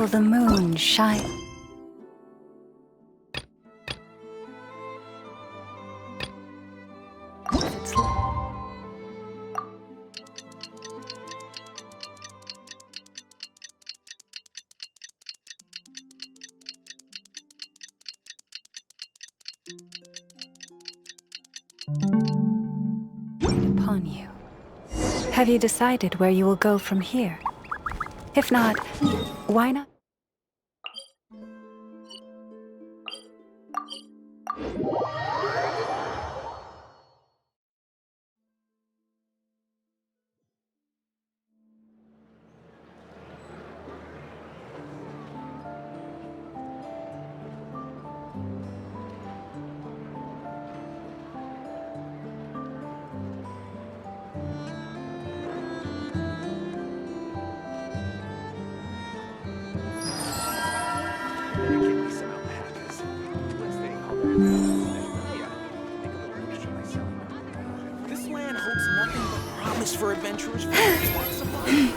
The moon shine. Upon you. Have you decided where you will go from here? If not, why not? This land holds nothing but promise for adventurers who want survival.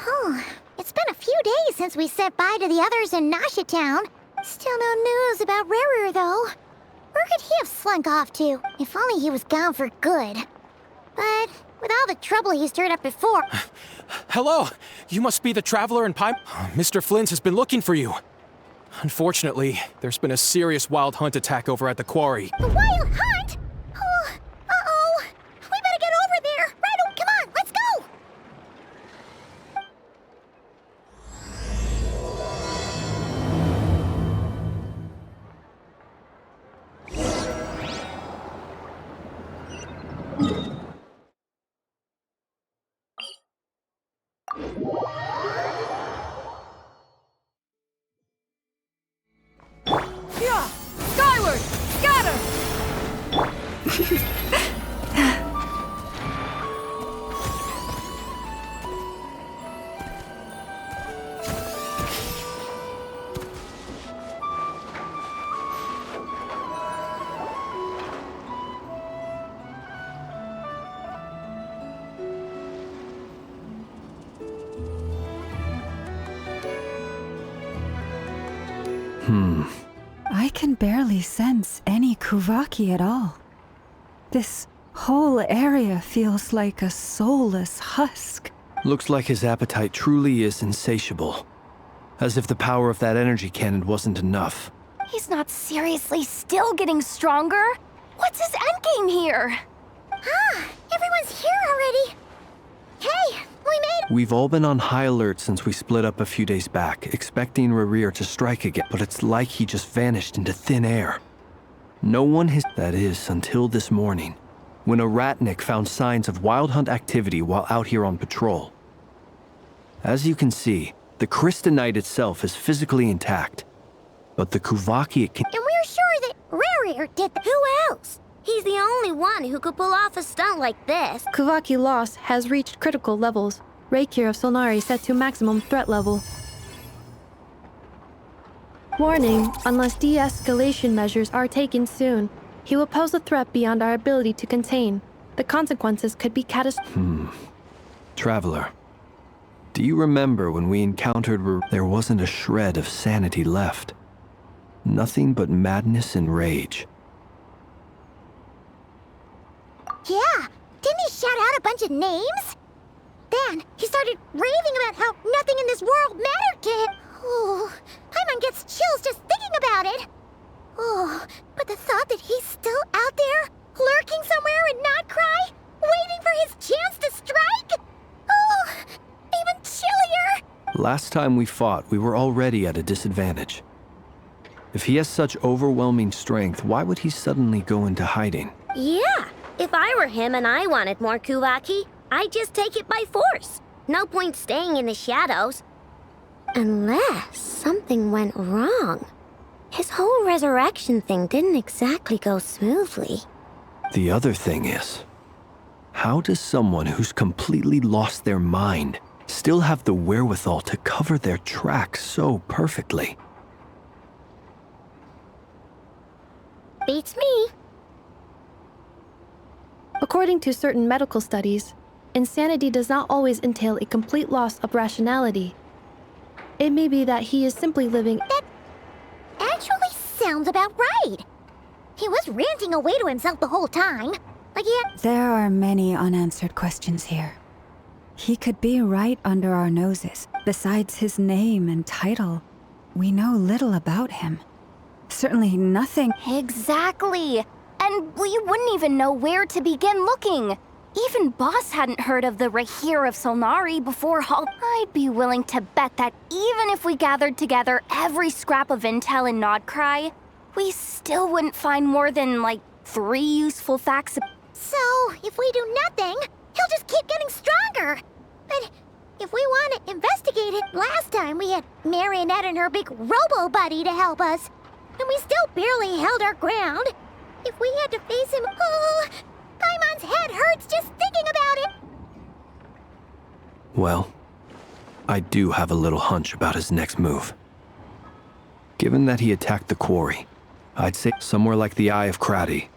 Oh, it's been a few days since we said bye to the others in Nasha Town. Still no news about Rerir, though. Where could he have slunk off to? If only he was gone for good. But with all the trouble he stirred up before... Hello! You must be the traveler in Pipe. Mr. Flins has been looking for you. Unfortunately, there's been a serious wild hunt attack over at the quarry. The wild hunt? Oh, uh-oh. We better get over there. Right, come on, let's go! Yeah! Skyward! Scatter! I can barely sense any Kuvaki at all. This whole area feels like a soulless husk. Looks like his appetite truly is insatiable. As if the power of that energy cannon wasn't enough. He's not seriously still getting stronger? What's his endgame here? Ah, everyone's here already. Hey, we made... We've all been on high alert since we split up a few days back, expecting Rerir to strike again, but it's like he just vanished into thin air. No one has... That is, until this morning, when a ratnik found signs of wild hunt activity while out here on patrol. As you can see, the Crystonite itself is physically intact, but the Kuvaki it can... And we're sure that Rerir did that. Who else? He's the only one who could pull off a stunt like this. Kuvaki loss has reached critical levels. Rerir of Solnari set to maximum threat level. Warning, unless de-escalation measures are taken soon, he will pose a threat beyond our ability to contain. The consequences could be catastrophic. Traveler, do you remember when we encountered there wasn't a shred of sanity left? Nothing but madness and rage. Yeah, didn't he shout out a bunch of names? Then he started raving about how nothing in this world mattered to him. Oh, Paimon gets chills just thinking about it. Oh, but the thought that he's still out there, lurking somewhere in Nod-Krai, waiting for his chance to strike? Oh, even chillier. Last time we fought, we were already at a disadvantage. If he has such overwhelming strength, why would he suddenly go into hiding? Yeah, if I were him and I wanted more Kuvaki, I'd just take it by force. No point staying in the shadows. Unless something went wrong. His whole resurrection thing didn't exactly go smoothly. The other thing is, how does someone who's completely lost their mind still have the wherewithal to cover their tracks so perfectly? Beats me. According According to certain medical studies, insanity does not always entail a complete loss of rationality. It may be that he is simply living. That actually sounds about right. He was ranting away to himself the whole time. Like he had... There are many unanswered questions here. He could be right under our noses. Besides his name and title, we know little about him. Certainly nothing. Exactly. And we wouldn't even know where to begin looking. Even Boss hadn't heard of the Rerir of Solnari before I'd be willing to bet that even if we gathered together every scrap of intel in Nod-Krai, we still wouldn't find more than, like, 3 useful facts. So, if we do nothing, he'll just keep getting stronger. But if we want to investigate it, last time we had Marionette and her big robo-buddy to help us. And we still barely held our ground. If we had to face him, oh, Paimon's head hurts just thinking about it. Well, I do have a little hunch about his next move. Given that he attacked the quarry, I'd say somewhere like the Eye of Krati,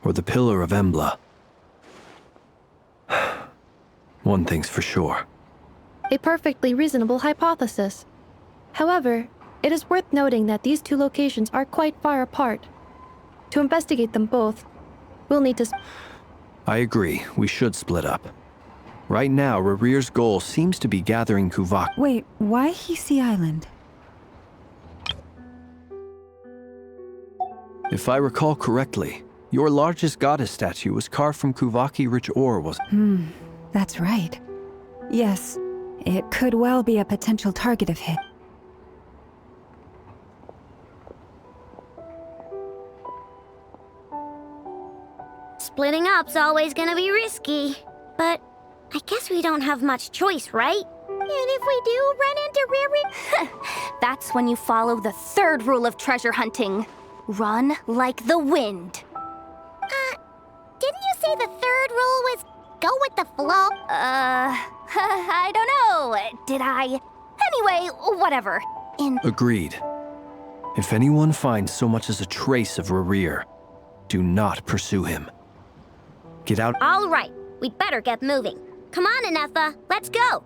or the Pillar of Embla. One thing's for sure. A perfectly reasonable hypothesis. However, it is worth noting that these 2 locations are quite far apart. To investigate them both, we'll need to... I agree, we should split up. Right now, Rerir's goal seems to be gathering Kuvak. Wait, why Hisi Island? If I recall correctly, your largest goddess statue was carved from Kuvaki-rich ore, was... That's right. Yes, it could well be a potential target of his. Splitting up's always gonna be risky. But I guess we don't have much choice, right? And if we do run into Rerir... That's when you follow the 3rd rule of treasure hunting. Run like the wind. Didn't you say the 3rd rule was go with the flow? I don't know. Did I? Anyway, whatever. Agreed. If anyone finds so much as a trace of Rerir, do not pursue him. Get out. All right, we'd better get moving. Come on, Ineffa, let's go.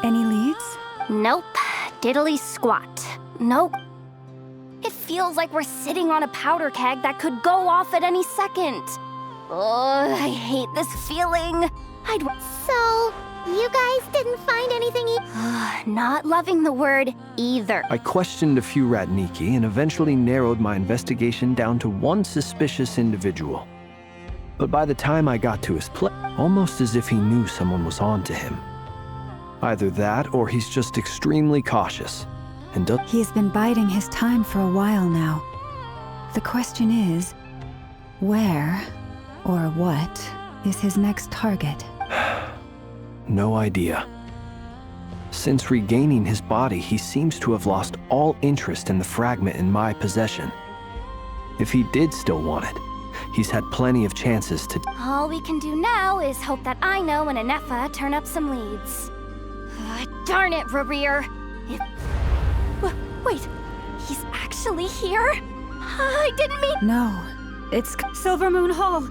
Any leads? Nope. Diddly squat. Nope. It feels like we're sitting on a powder keg that could go off at any second. Oh, I hate this feeling. So, you guys didn't find anything Not loving the word either. I questioned a few Ratniki and eventually narrowed my investigation down to one suspicious individual. But by the time I got to his place, almost as if he knew someone was on to him. Either that, or he's just extremely cautious. And He's been biding his time for a while now. The question is, where or what is his next target? No idea. Since regaining his body, he seems to have lost all interest in the fragment in my possession. If he did still want it, he's had plenty of chances to... All we can do now is hope that Aino and Ineffa turn up some leads. Darn it, Rerir! Wait, he's actually here? I didn't mean... No, it's Silver Moon Hall.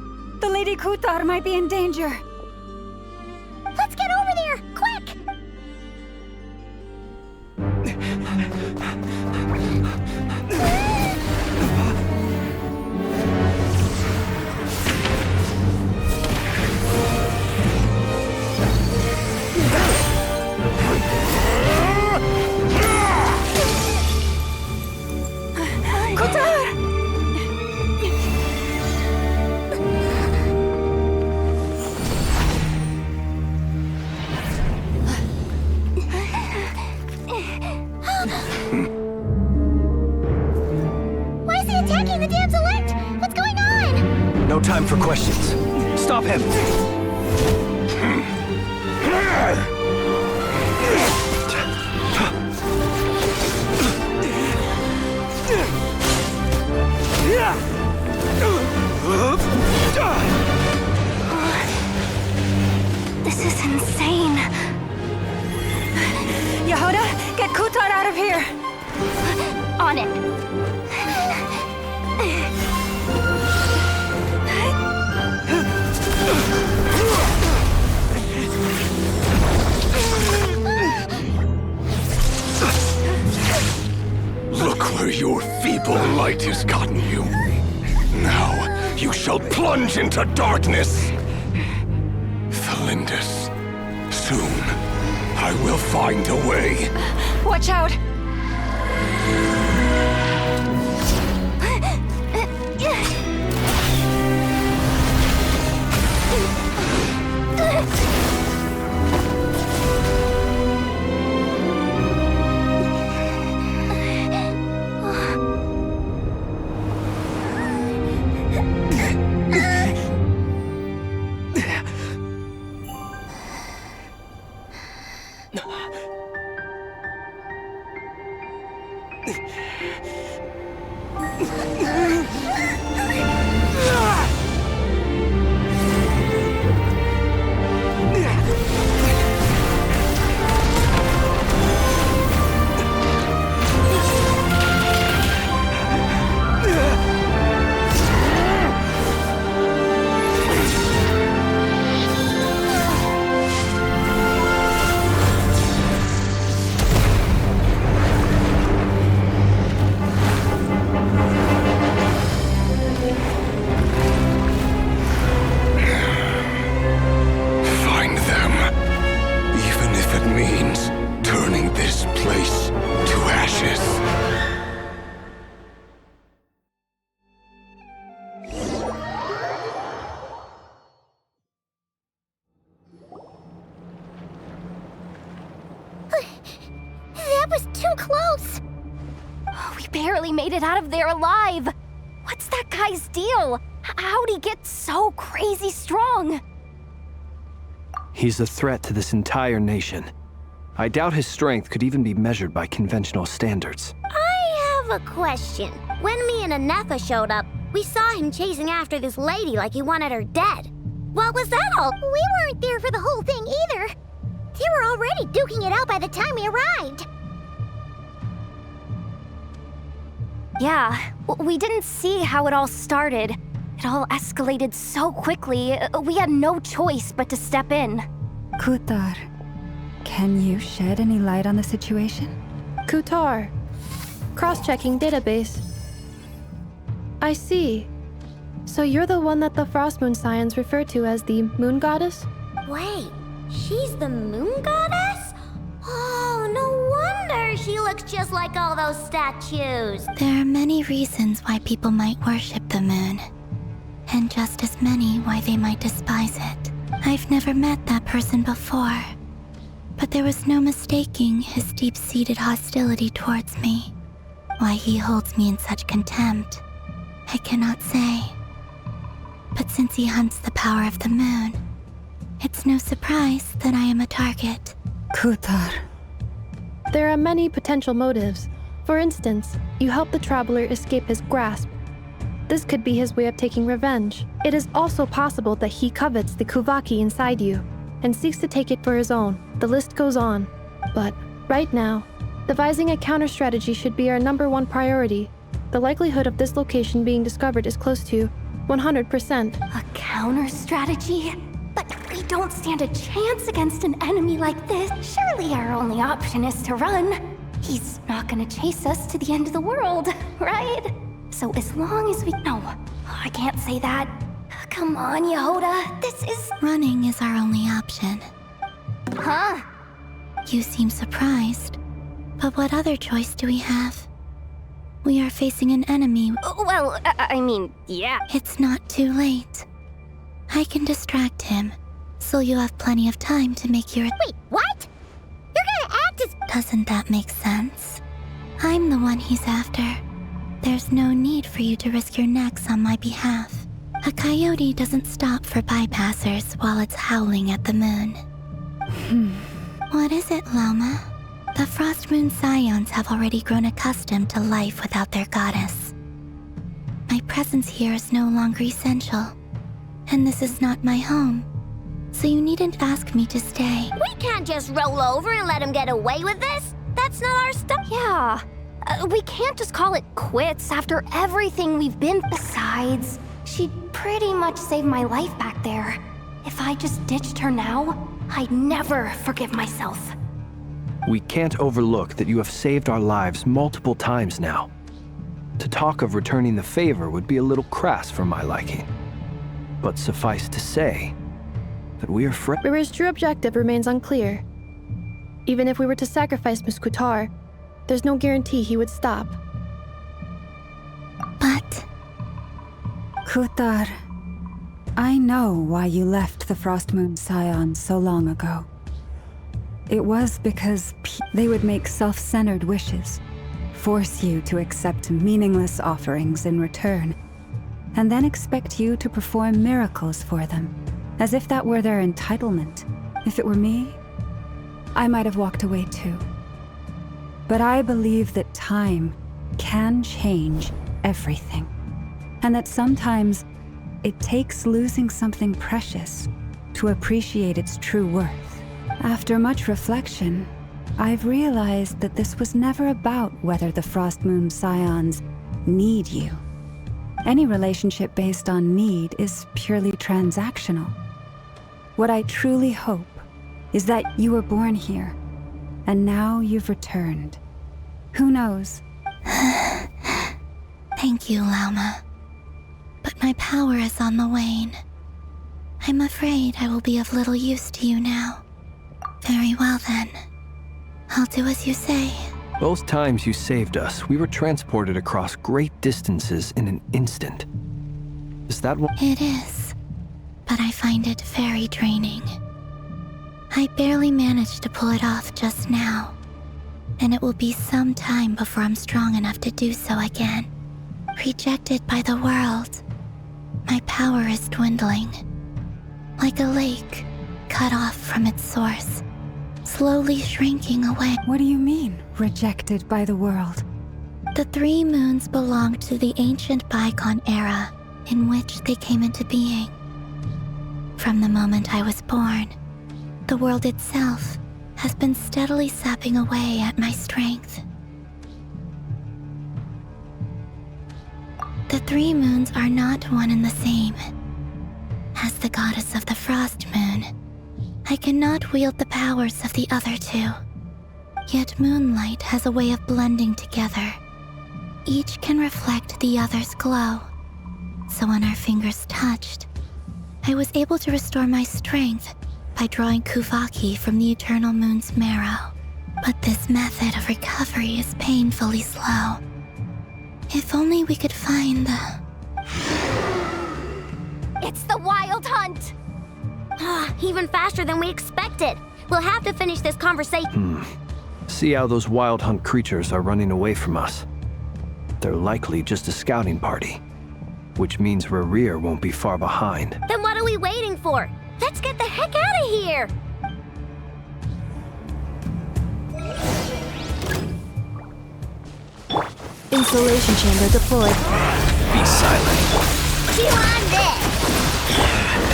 The Lady Kutar might be in danger. Let's get over there, quick! time for questions. Stop him! This is insane. Jahoda, get Kutar out of here! On it. Look where your feeble light has gotten you. Now, you shall plunge into darkness. Flinders, soon, I will find a way. Watch out! Barely made it out of there alive. What's that guy's deal? How'd he get so crazy strong? He's a threat to this entire nation. I doubt his strength could even be measured by conventional standards. I have a question. When me and Ineffa showed up, we saw him chasing after this lady like he wanted her dead. What was that all? We weren't there for the whole thing either. They were already duking it out by the time we arrived. Yeah, we didn't see how it all started. It all escalated so quickly, we had no choice but to step in. Kutar, can you shed any light on the situation? Kutar. Cross-checking database. I see. So you're the one that the Frost Moon Scions refer to as the Moon Goddess? Wait, she's the Moon Goddess? Oh, no wonder she looks just like all those statues. There are many reasons why people might worship the moon, and just as many why they might despise it. I've never met that person before, but there was no mistaking his deep-seated hostility towards me. Why he holds me in such contempt, I cannot say. But since he hunts the power of the moon, it's no surprise that I am a target. Kutar. There are many potential motives. For instance, you help the traveler escape his grasp. This could be his way of taking revenge. It is also possible that he covets the Kuvaki inside you and seeks to take it for his own. The list goes on. But right now, devising a counter-strategy should be our #1 priority. The likelihood of this location being discovered is close to 100%. A counter-strategy? But we don't stand a chance against an enemy like this. Surely our only option is to run. He's not gonna chase us to the end of the world, right? So as long as we... No, I can't say that. Come on, Jahoda, this is... Running is our only option. Huh? You seem surprised. But what other choice do we have? We are facing an enemy. Well, I mean, yeah. It's not too late. I can distract him, so you'll have plenty of time to make your... Wait, what? You're gonna act as... Doesn't that make sense? I'm the one he's after. There's no need for you to risk your necks on my behalf. A coyote doesn't stop for bypassers while it's howling at the moon. What is it, Lauma? The Frost Moon Scions have already grown accustomed to life without their goddess. My presence here is no longer essential, and this is not my home, so you needn't ask me to stay. We can't just roll over and let him get away with this. That's not our stuff. Yeah, we can't just call it quits after everything we've been. Besides, she'd pretty much saved my life back there. If I just ditched her now, I'd never forgive myself. We can't overlook that you have saved our lives multiple times now. To talk of returning the favor would be a little crass for my liking. But suffice to say that we are friends. Rerir's true objective remains unclear. Even if we were to sacrifice Muskutar, there's no guarantee he would stop. But... Kutar, I know why you left the Frost Moon Scions so long ago. It was because they would make self-centered wishes, force you to accept meaningless offerings in return, and then expect you to perform miracles for them, as if that were their entitlement. If it were me, I might have walked away too. But I believe that time can change everything, and that sometimes it takes losing something precious to appreciate its true worth. After much reflection, I've realized that this was never about whether the Frost Moon Scions need you. Any relationship based on need is purely transactional. What I truly hope is that you were born here, and now you've returned. Who knows? Thank you, Lauma. But my power is on the wane. I'm afraid I will be of little use to you now. Very well then. I'll do as you say. Both times you saved us, we were transported across great distances in an instant. Is that what? It is, but I find it very draining. I barely managed to pull it off just now, and it will be some time before I'm strong enough to do so again. Rejected by the world, my power is dwindling. Like a lake cut off from its source, slowly shrinking away. What do you mean, rejected by the world? The 3 moons belonged to the ancient bygone era in which they came into being. From the moment I was born, the world itself has been steadily sapping away at my strength. The 3 moons are not one and the same. As the goddess of the Frost Moon, I cannot wield the powers of the other 2. Yet moonlight has a way of blending together. Each can reflect the other's glow. So when our fingers touched, I was able to restore my strength by drawing Kuvaki from the eternal moon's marrow. But this method of recovery is painfully slow. If only we could find the... It's the Wild Hunt! Even faster than we expected. We'll have to finish this conversation. See how those Wild Hunt creatures are running away from us. They're likely just a scouting party, which means Rerir won't be far behind. Then what are we waiting for? Let's get the heck out of here! Insulation chamber deployed. Be silent. You on this!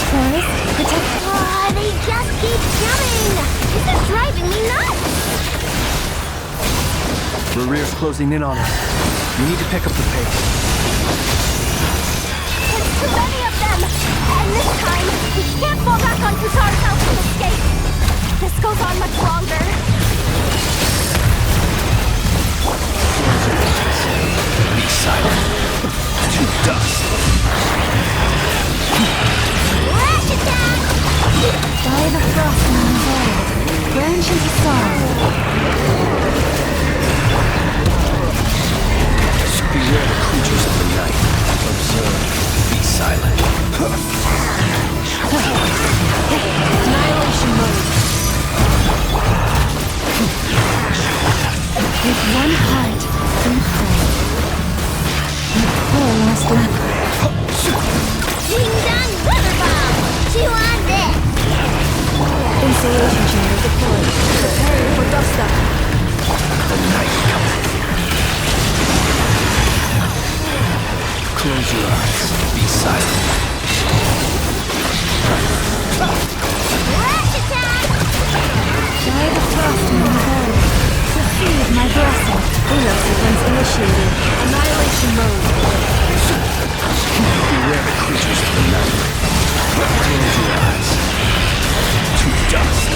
Forest, protect. Oh, they just keep coming! This is driving me nuts! Rerir's closing in on us. We need to pick up the pace. There's too many of them! And this time, we can't fall back on Kutar's house and escape! This goes on much longer. Be silent. To dust. Lash it down! By the Frost Moon's world, branch into song. Beware the creatures of the night. Observe. Be silent. Installation chamber deployed. Prepare for dust up. The night comes. Close your eyes. Be silent. Rush attack! Try the frost in my belly. Receive my blessing. Halo sequence initiated. Annihilation mode. Beware the creatures of the night. Close your eyes. To dust.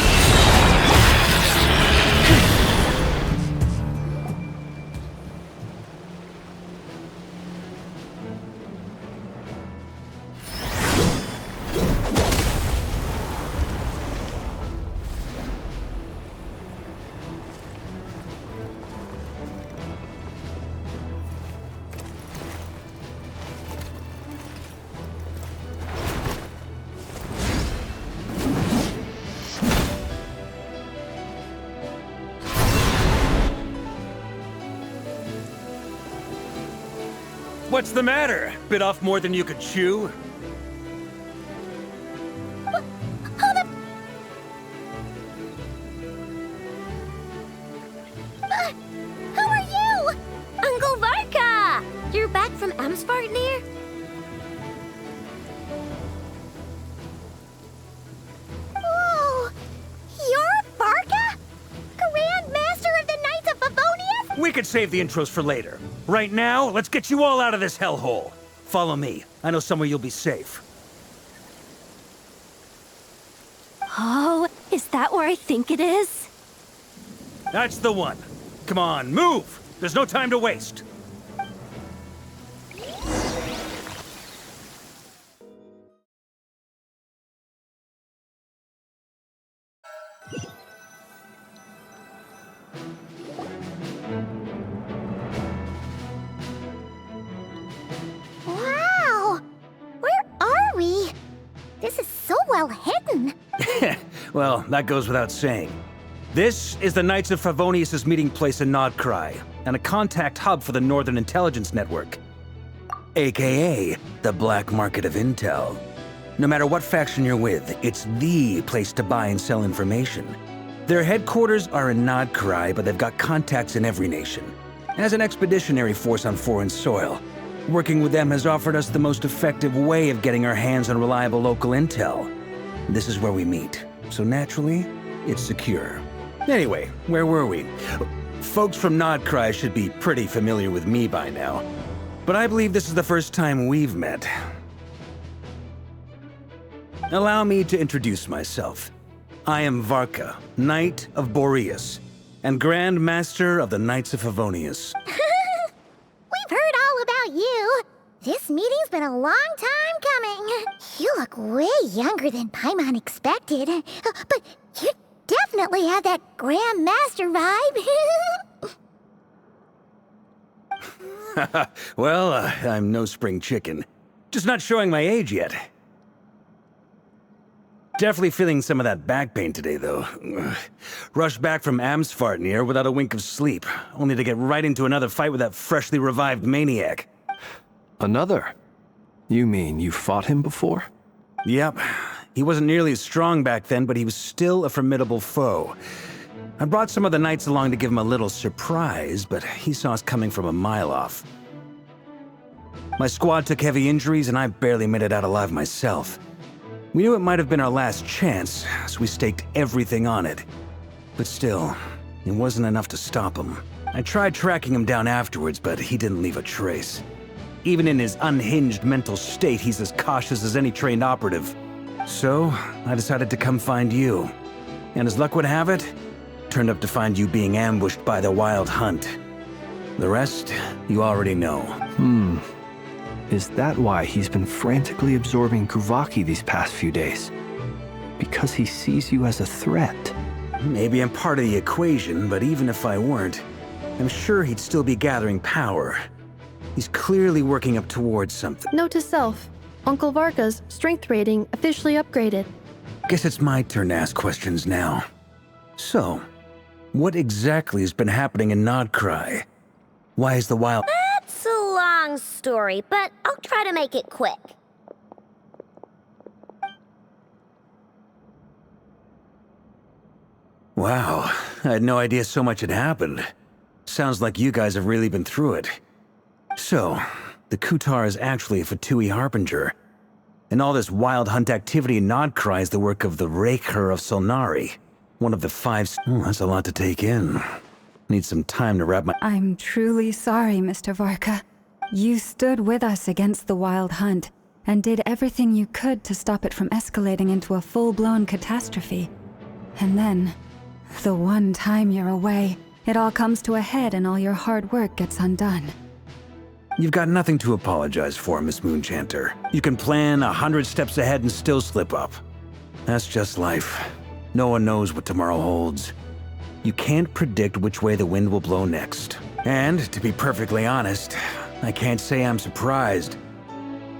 What's the matter? Bit off more than you could chew? Who are you? Uncle Varka! You're back from Amsvartnir? Whoa! You're Varka? Grand Master of the Knights of Favonius? We could save the intros for later. Right now, let's get you all out of this hellhole. Follow me. I know somewhere you'll be safe. Oh, is that where I think it is? That's the one. Come on, move! There's no time to waste. Wow! Where are we? This is so well hidden. Well, that goes without saying. This is the Knights of Favonius' meeting place in Nod-Krai, and a contact hub for the Northern Intelligence Network. AKA, the black market of intel. No matter what faction you're with, it's the place to buy and sell information. Their headquarters are in Nod-Krai, but they've got contacts in every nation. As an expeditionary force on foreign soil, working with them has offered us the most effective way of getting our hands on reliable local intel. This is where we meet, so naturally, it's secure. Anyway, where were we? Folks from Nod-Krai should be pretty familiar with me by now, but I believe this is the first time we've met. Allow me to introduce myself. I am Varka, Knight of Boreas, and Grand Master of the Knights of Favonius. We've heard all about you. This meeting's been a long time coming. You look way younger than Paimon expected. But you definitely have that Grand Master vibe. Well, I'm no spring chicken. Just not showing my age yet. Definitely feeling some of that back pain today, though. Rushed back from Amsvartnir without a wink of sleep, only to get right into another fight with that freshly revived maniac. Another? You mean you fought him before? Yep. He wasn't nearly as strong back then, but he was still a formidable foe. I brought some of the knights along to give him a little surprise, but he saw us coming from a mile off. My squad took heavy injuries, and I barely made it out alive myself. We knew it might have been our last chance, so we staked everything on it. But still, it wasn't enough to stop him. I tried tracking him down afterwards, but he didn't leave a trace. Even in his unhinged mental state, he's as cautious as any trained operative. So, I decided to come find you. And as luck would have it, turned up to find you being ambushed by the Wild Hunt. The rest, you already know. Is that why he's been frantically absorbing Kuvaki these past few days? Because he sees you as a threat? Maybe I'm part of the equation, but even if I weren't, I'm sure he'd still be gathering power. He's clearly working up towards something. Note to self, Uncle Varka's strength rating officially upgraded. Guess it's my turn to ask questions now. So, what exactly has been happening in Nod-Krai? Why is the Wild... That's a long story, but I'll try to make it quick. Wow, I had no idea so much had happened. Sounds like you guys have really been through it. So, the Kutar is actually a Fatui harbinger. And all this wild hunt activity in Nod-Krai is the work of the Rerir of Solnari, one of the 5... Oh, that's a lot to take in. Need some time to wrap my... I'm truly sorry, Mr. Varka. You stood with us against the wild hunt, and did everything you could to stop it from escalating into a full-blown catastrophe. And then, the one time you're away, it all comes to a head and all your hard work gets undone. You've got nothing to apologize for, Miss Moonchanter. You can plan 100 steps ahead and still slip up. That's just life. No one knows what tomorrow holds. You can't predict which way the wind will blow next. And, to be perfectly honest, I can't say I'm surprised.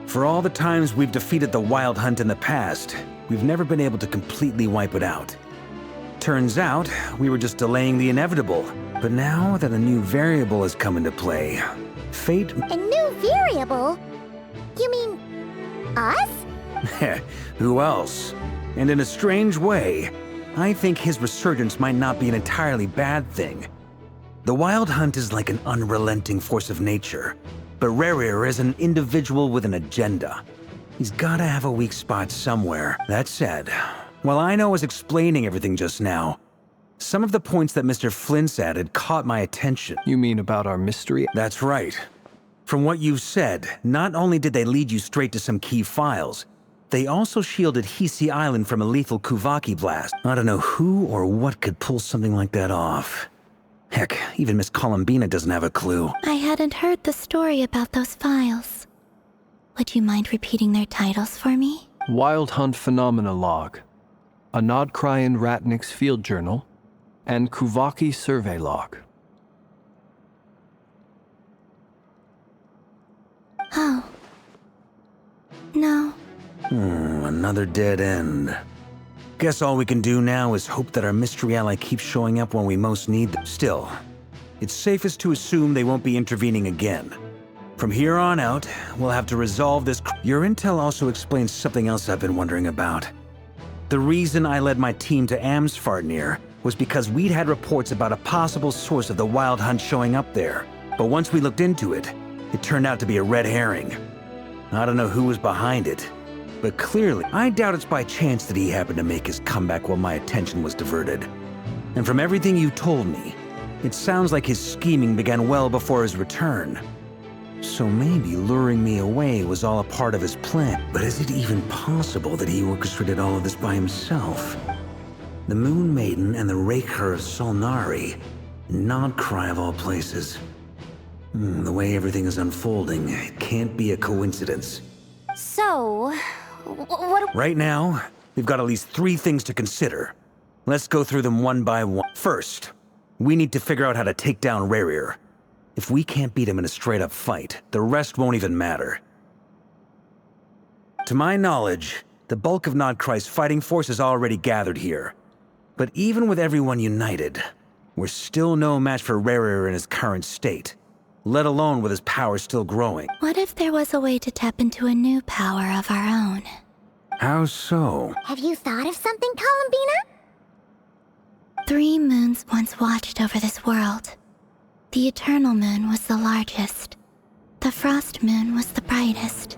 For all the times we've defeated the Wild Hunt in the past, we've never been able to completely wipe it out. Turns out, we were just delaying the inevitable. But now that a new variable has come into play, fate... A new variable? You mean... us? Who else? And in a strange way, I think his resurgence might not be an entirely bad thing. The Wild Hunt is like an unrelenting force of nature, but Rerir is an individual with an agenda. He's gotta have a weak spot somewhere. That said, while Aino was explaining everything just now, some of the points that Mr. Flins added caught my attention. You mean about our mystery? That's right. From what you've said, not only did they lead you straight to some key files, they also shielded Hisi Island from a lethal Kuvaki blast. I don't know who or what could pull something like that off. Heck, even Miss Columbina doesn't have a clue. I hadn't heard the story about those files. Would you mind repeating their titles for me? Wild Hunt Phenomena Log, a Nod-Krai and Ratnik's Field Journal, and Kuvaki Survey Log. Oh. No. Another dead end. Guess all we can do now is hope that our mystery ally keeps showing up when we most need them. Still, it's safest to assume they won't be intervening again. From here on out, we'll have to resolve this. Your intel also explains something else I've been wondering about. The reason I led my team to Amsfarnir was because we'd had reports about a possible source of the Wild Hunt showing up there. But once we looked into it, it turned out to be a red herring. I don't know who was behind it, but clearly, I doubt it's by chance that he happened to make his comeback while my attention was diverted. And from everything you told me, it sounds like his scheming began well before his return. So maybe luring me away was all a part of his plan. But is it even possible that he orchestrated all of this by himself? The Moon Maiden and the Rerir of Solnari, Nod-Krai of all places. The way everything is unfolding, it can't be a coincidence. So, what... Right now, we've got at least 3 things to consider. Let's go through them one by one. First, we need to figure out how to take down Rerir. If we can't beat him in a straight-up fight, the rest won't even matter. To my knowledge, the bulk of Nod-Krai's fighting force is already gathered here. But even with everyone united, we're still no match for Rerir in his current state, let alone with his power still growing. What if there was a way to tap into a new power of our own? How so? Have you thought of something, Columbina? 3 moons once watched over this world. The Eternal Moon was the largest, the Frost Moon was the brightest,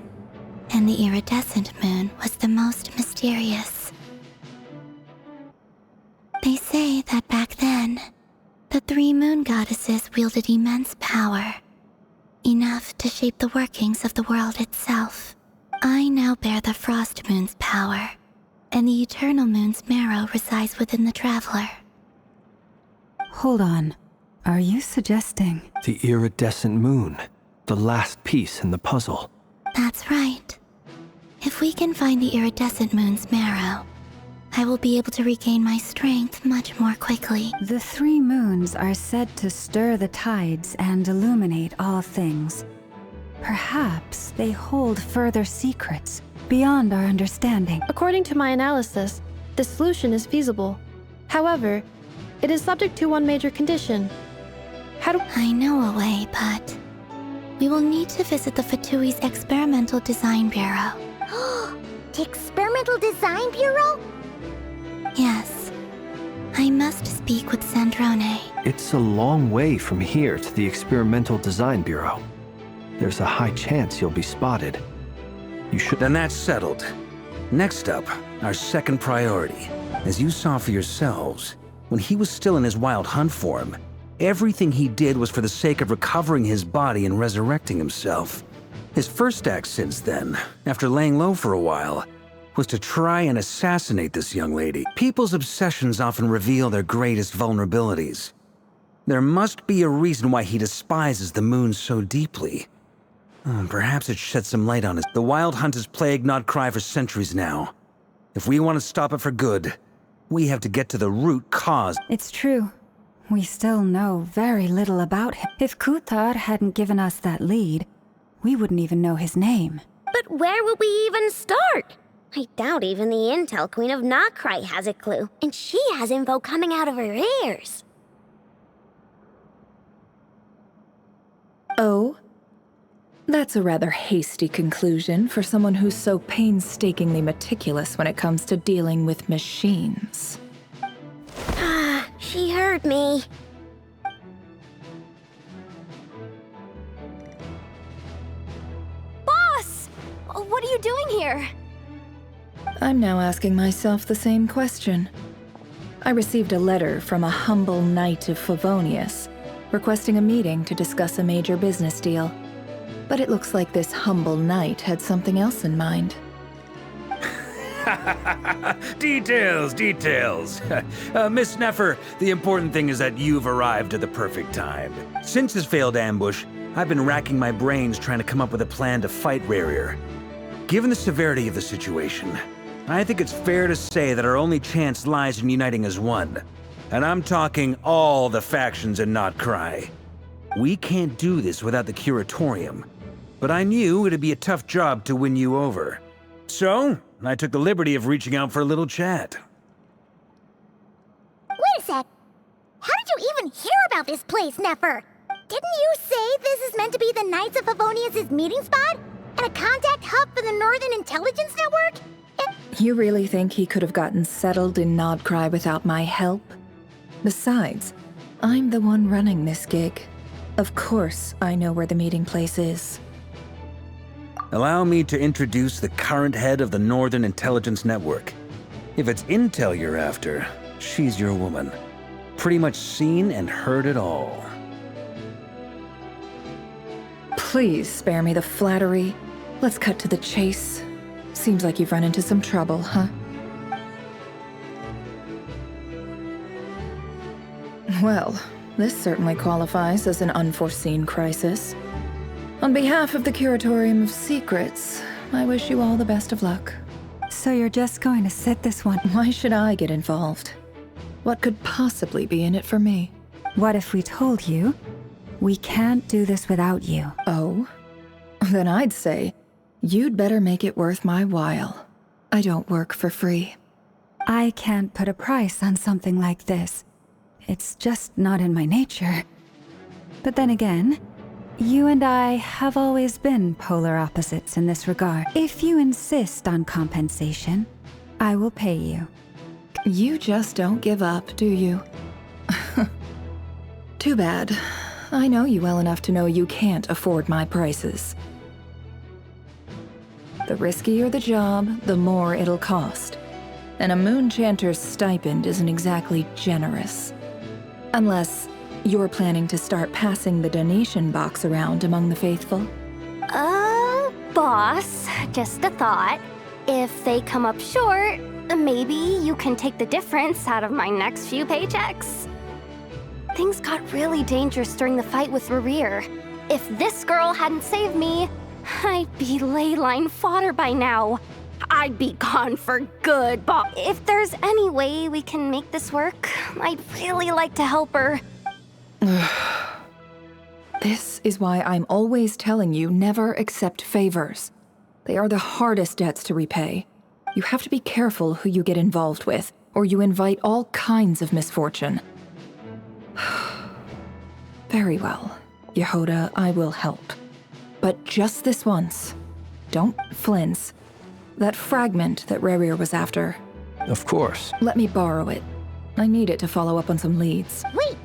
and the Iridescent Moon was the most mysterious. They say that back then, the 3 moon goddesses wielded immense power, enough to shape the workings of the world itself. I now bear the Frost Moon's power, and the Eternal Moon's marrow resides within the Traveler. Hold on. Are you suggesting... The iridescent moon, the last piece in the puzzle. That's right. If we can find the iridescent moon's marrow, I will be able to regain my strength much more quickly. The 3 moons are said to stir the tides and illuminate all things. Perhaps they hold further secrets beyond our understanding. According to my analysis, the solution is feasible. However, it is subject to one major condition. I know a way, but we will need to visit the Fatui's Experimental Design Bureau. The Experimental Design Bureau? Yes. I must speak with Sandrone. It's a long way from here to the Experimental Design Bureau. There's a high chance you'll be spotted. You should... Then that's settled. Next up, our second priority. As you saw for yourselves, when he was still in his wild hunt form, everything he did was for the sake of recovering his body and resurrecting himself. His first act since then, after laying low for a while, was to try and assassinate this young lady. People's obsessions often reveal their greatest vulnerabilities. There must be a reason why he despises the moon so deeply. Perhaps it sheds some light on it. The Wild Hunt has plagued Nod-Krai for centuries now. If we want to stop it for good, we have to get to the root cause. It's true. We still know very little about him. If Kuthar hadn't given us that lead, we wouldn't even know his name. But where would we even start? I doubt even the Intel Queen of Nod-Krai has a clue, and she has info coming out of her ears. Oh? That's a rather hasty conclusion for someone who's so painstakingly meticulous when it comes to dealing with machines. She heard me. Boss! What are you doing here? I'm now asking myself the same question. I received a letter from a humble knight of Favonius, requesting a meeting to discuss a major business deal. But it looks like this humble knight had something else in mind. Details. Miss Nefer, the important thing is that you've arrived at the perfect time. Since his failed ambush, I've been racking my brains trying to come up with a plan to fight Rerir. Given the severity of the situation, I think it's fair to say that our only chance lies in uniting as one. And I'm talking all the factions in Nod-Krai. We can't do this without the Curatorium, but I knew it'd be a tough job to win you over. So, I took the liberty of reaching out for a little chat. Wait a sec. How did you even hear about this place, Nefer? Didn't you say this is meant to be the Knights of Favonius' meeting spot? And a contact hub for the Northern Intelligence Network? You really think he could have gotten settled in Nod-Krai without my help? Besides, I'm the one running this gig. Of course I know where the meeting place is. Allow me to introduce the current head of the Northern Intelligence Network. If it's intel you're after, she's your woman. Pretty much seen and heard it all. Please spare me the flattery. Let's cut to the chase. Seems like you've run into some trouble, huh? Well, this certainly qualifies as an unforeseen crisis. On behalf of the Curatorium of Secrets, I wish you all the best of luck. So you're just going to sit this one? Why should I get involved? What could possibly be in it for me? What if we told you we can't do this without you? Oh? Then I'd say you'd better make it worth my while. I don't work for free. I can't put a price on something like this. It's just not in my nature. But then again, you and I have always been polar opposites in this regard. If you insist on compensation, I will pay you. You just don't give up, do you? Too bad. I know you well enough to know you can't afford my prices. The riskier the job, the more it'll cost. And a moon chanter's stipend isn't exactly generous. Unless you're planning to start passing the donation box around among the faithful. Boss, just a thought. If they come up short, maybe you can take the difference out of my next few paychecks. Things got really dangerous during the fight with Rerir. If this girl hadn't saved me, I'd be ley line fodder by now. I'd be gone for good, boss. If there's any way we can make this work, I'd really like to help her. This is why I'm always telling you never accept favors. They are the hardest debts to repay. You have to be careful who you get involved with, or you invite all kinds of misfortune. Very well, Jahoda, I will help. But just this once. Don't Flins. That fragment that Rerir was after. Of course. Let me borrow it. I need it to follow up on some leads. Wait,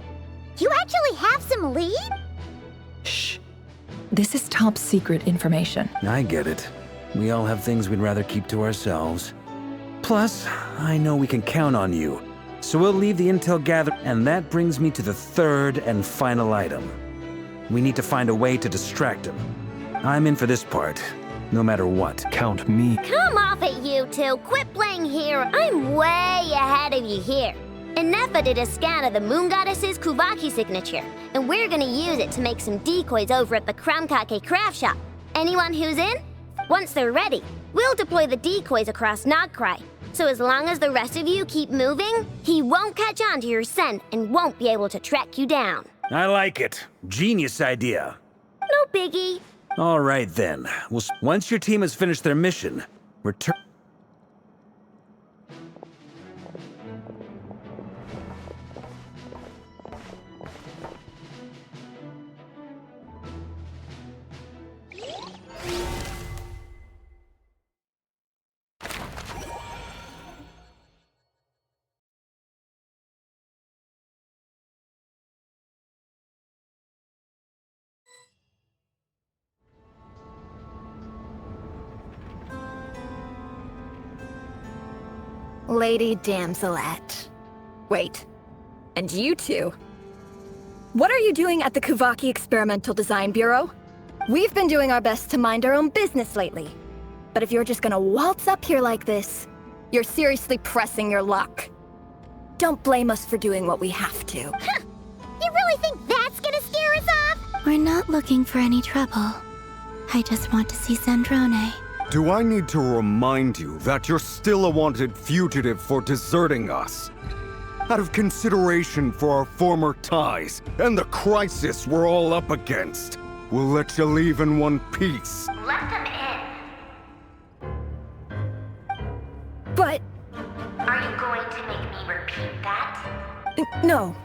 you actually have some lead? Shh. This is top secret information. I get it. We all have things we'd rather keep to ourselves. Plus, I know we can count on you. So we'll leave the intel gathered, and that brings me to the third and final item. We need to find a way to distract him. I'm in for this part, no matter what. Count me. Come off it, you two. Quit playing hero. I'm way ahead of you here. Ineffa did a scan of the Moon Goddess's Kuvaki signature, and we're gonna use it to make some decoys over at the Krumkake craft shop. Anyone who's in? Once they're ready, we'll deploy the decoys across Nod-Krai. So as long as the rest of you keep moving, he won't catch on to your scent and won't be able to track you down. I like it. Genius idea. No biggie. All right then. Once your team has finished their mission, return. Lady Damselette. Wait, and you two? What are you doing at the Kuvaki Experimental Design Bureau? We've been doing our best to mind our own business lately. But if you're just gonna waltz up here like this, you're seriously pressing your luck. Don't blame us for doing what we have to. Huh. You really think that's gonna scare us off? We're not looking for any trouble. I just want to see Sandrone. Do I need to remind you that you're still a wanted fugitive for deserting us? Out of consideration for our former ties and the crisis we're all up against, we'll let you leave in one piece. Let them in. But... Are you going to make me repeat that? No,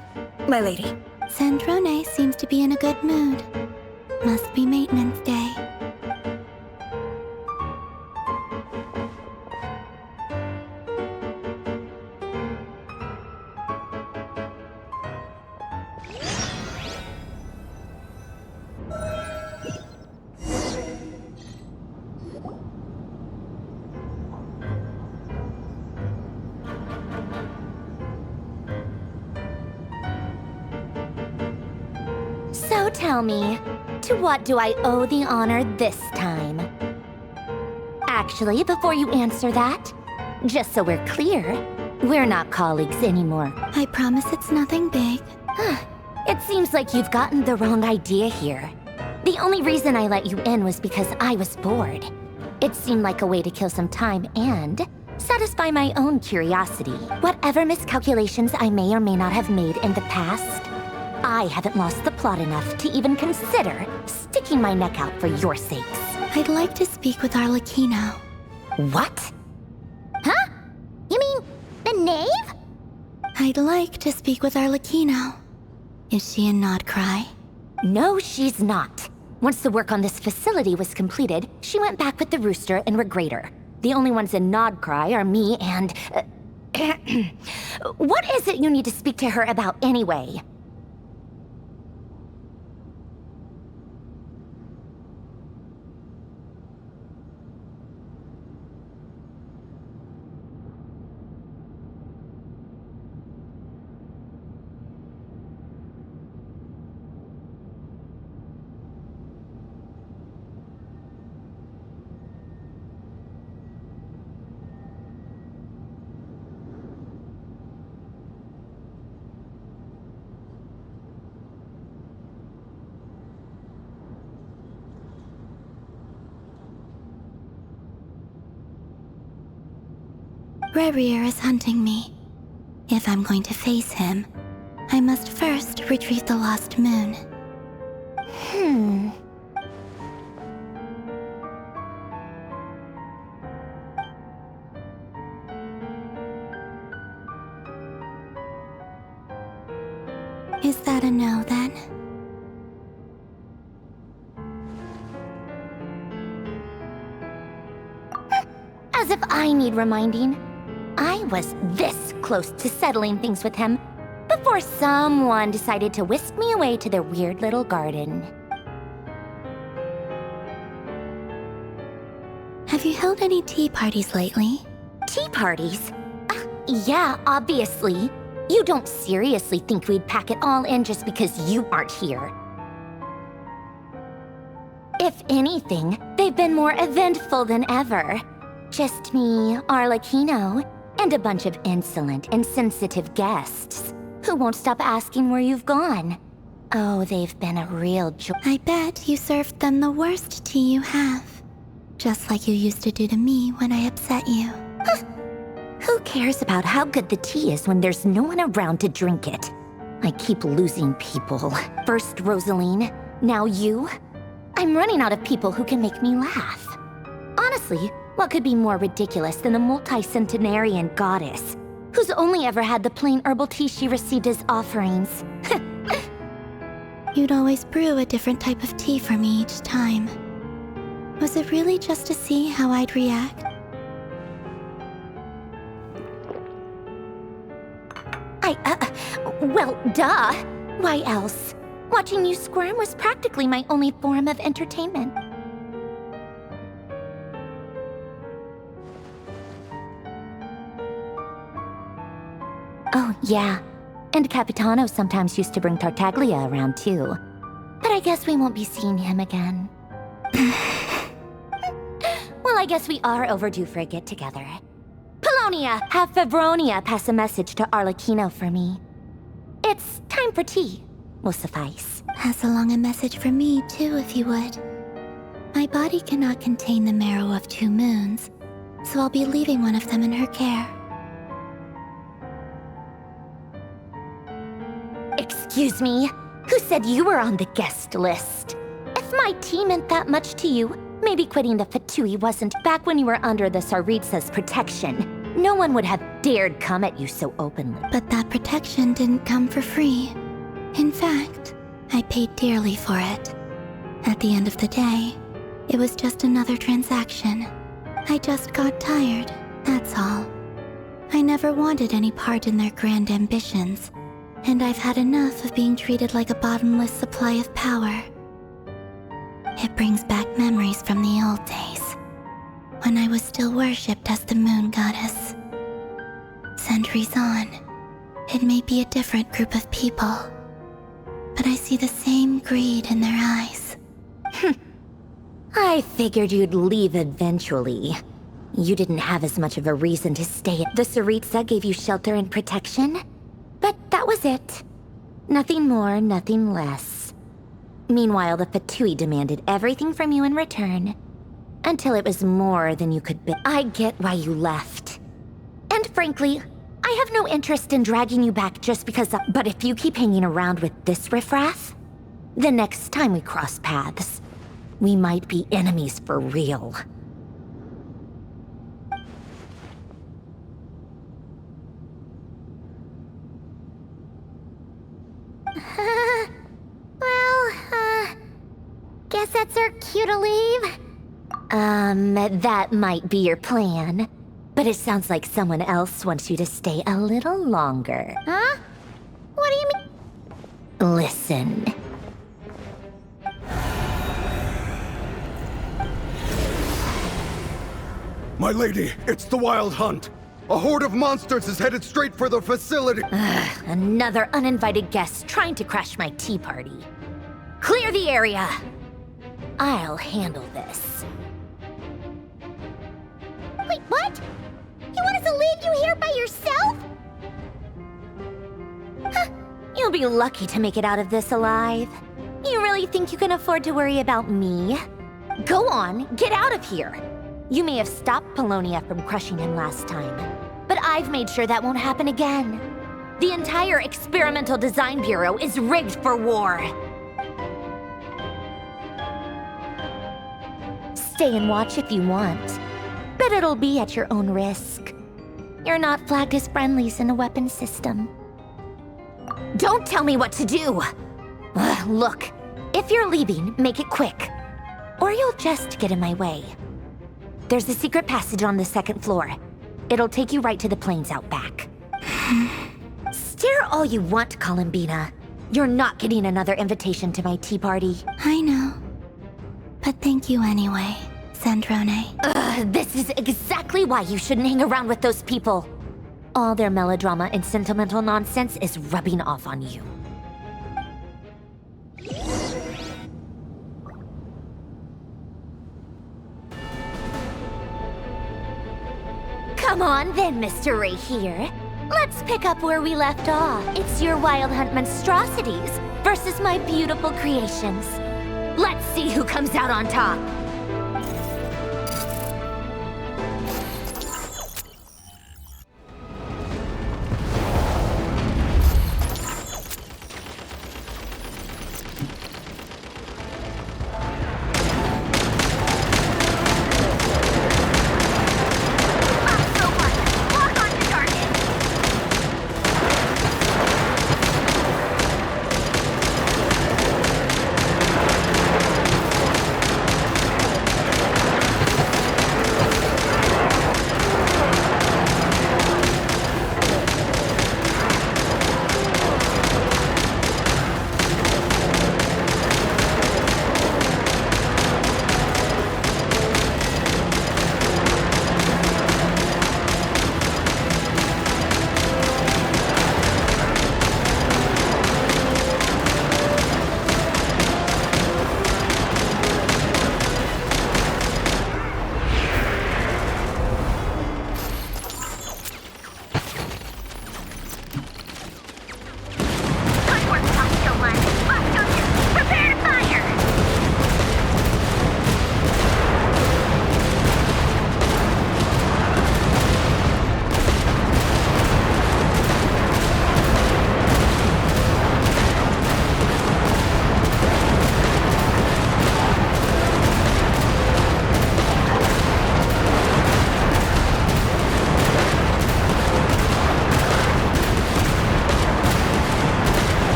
my lady. Sandrone seems to be in a good mood. Must be maintenance day. So tell me, to what do I owe the honor this time? Actually, before you answer that, just so we're clear, we're not colleagues anymore. I promise it's nothing big. It seems like you've gotten the wrong idea here. The only reason I let you in was because I was bored. It seemed like a way to kill some time and satisfy my own curiosity. Whatever miscalculations I may or may not have made in the past, I haven't lost the plot enough to even consider sticking my neck out for your sakes. I'd like to speak with Arlecchino. What? Huh? You mean the knave? I'd like to speak with Arlecchino. Is she in Nod-Krai? No, she's not. Once the work on this facility was completed, she went back with the Rooster and Regrator. The only ones in Nod-Krai are me and... What is it you need to speak to her about anyway? Rerir is hunting me. If I'm going to face him, I must first retrieve the lost moon. Is that a no, then? As if I need reminding. I was this close to settling things with him before someone decided to whisk me away to their weird little garden. Have you held any tea parties lately? Tea parties? Yeah, obviously. You don't seriously think we'd pack it all in just because you aren't here. If anything, they've been more eventful than ever. Just me, Arlecchino, and a bunch of insolent and sensitive guests who won't stop asking where you've gone. Oh, they've been a real joy. I bet you served them the worst tea you have. Just like you used to do to me when I upset you. Who cares about how good the tea is when there's no one around to drink it? I keep losing people. First Rosaline, now you. I'm running out of people who can make me laugh. Honestly, what could be more ridiculous than a multi-centenarian goddess who's only ever had the plain herbal tea she received as offerings? You'd always brew a different type of tea for me each time. Was it really just to see how I'd react? Well, duh. Why else? Watching you squirm was practically my only form of entertainment. Oh, yeah. And Capitano sometimes used to bring Tartaglia around, too. But I guess we won't be seeing him again. Well, I guess we are overdue for a get-together. Polonia, have Favronia pass a message to Arlecchino for me. It's time for tea. Will suffice. Pass along a message for me, too, if you would. My body cannot contain the marrow of 2 moons, so I'll be leaving one of them in her care. Excuse me? Who said you were on the guest list? If my tea meant that much to you, maybe quitting the Fatui wasn't. Back when you were under the Tsaritsa's protection, no one would have dared come at you so openly. But that protection didn't come for free. In fact, I paid dearly for it. At the end of the day, it was just another transaction. I just got tired, that's all. I never wanted any part in their grand ambitions, and I've had enough of being treated like a bottomless supply of power. It brings back memories from the old days, when I was still worshipped as the moon goddess. Centuries on, it may be a different group of people, but I see the same greed in their eyes. I figured you'd leave eventually. You didn't have as much of a reason to stay. The Tsaritsa gave you shelter and protection, but that was it. Nothing more, nothing less. Meanwhile, the Fatui demanded everything from you in return, until it was more than you could bear. I get why you left. And frankly, I have no interest in dragging you back just because but if you keep hanging around with this riffraff, the next time we cross paths, we might be enemies for real. Guess that's our cue to leave? That might be your plan. But it sounds like someone else wants you to stay a little longer. Huh? What do you mean? Listen. My lady, it's the Wild Hunt. A horde of monsters is headed straight for the facility. Another uninvited guest trying to crash my tea party. Clear the area. I'll handle this. Wait, what? You want us to leave you here by yourself? Huh. You'll be lucky to make it out of this alive. You really think you can afford to worry about me? Go on, get out of here. You may have stopped Polonia from crushing him last time, but I've made sure that won't happen again. The entire Experimental Design Bureau is rigged for war. Stay and watch if you want, but it'll be at your own risk. You're not flagged as friendlies in the weapons system. Don't tell me what to do! Look, if you're leaving, make it quick, or you'll just get in my way. There's a secret passage on the 2nd floor. It'll take you right to the plains out back. Stare all you want, Columbina. You're not getting another invitation to my tea party. I know. But thank you anyway, Sandrone. This is exactly why you shouldn't hang around with those people. All their melodrama and sentimental nonsense is rubbing off on you. Come on then, Mr. Rerir. Let's pick up where we left off. It's your wild hunt monstrosities versus my beautiful creations. Let's see who comes out on top.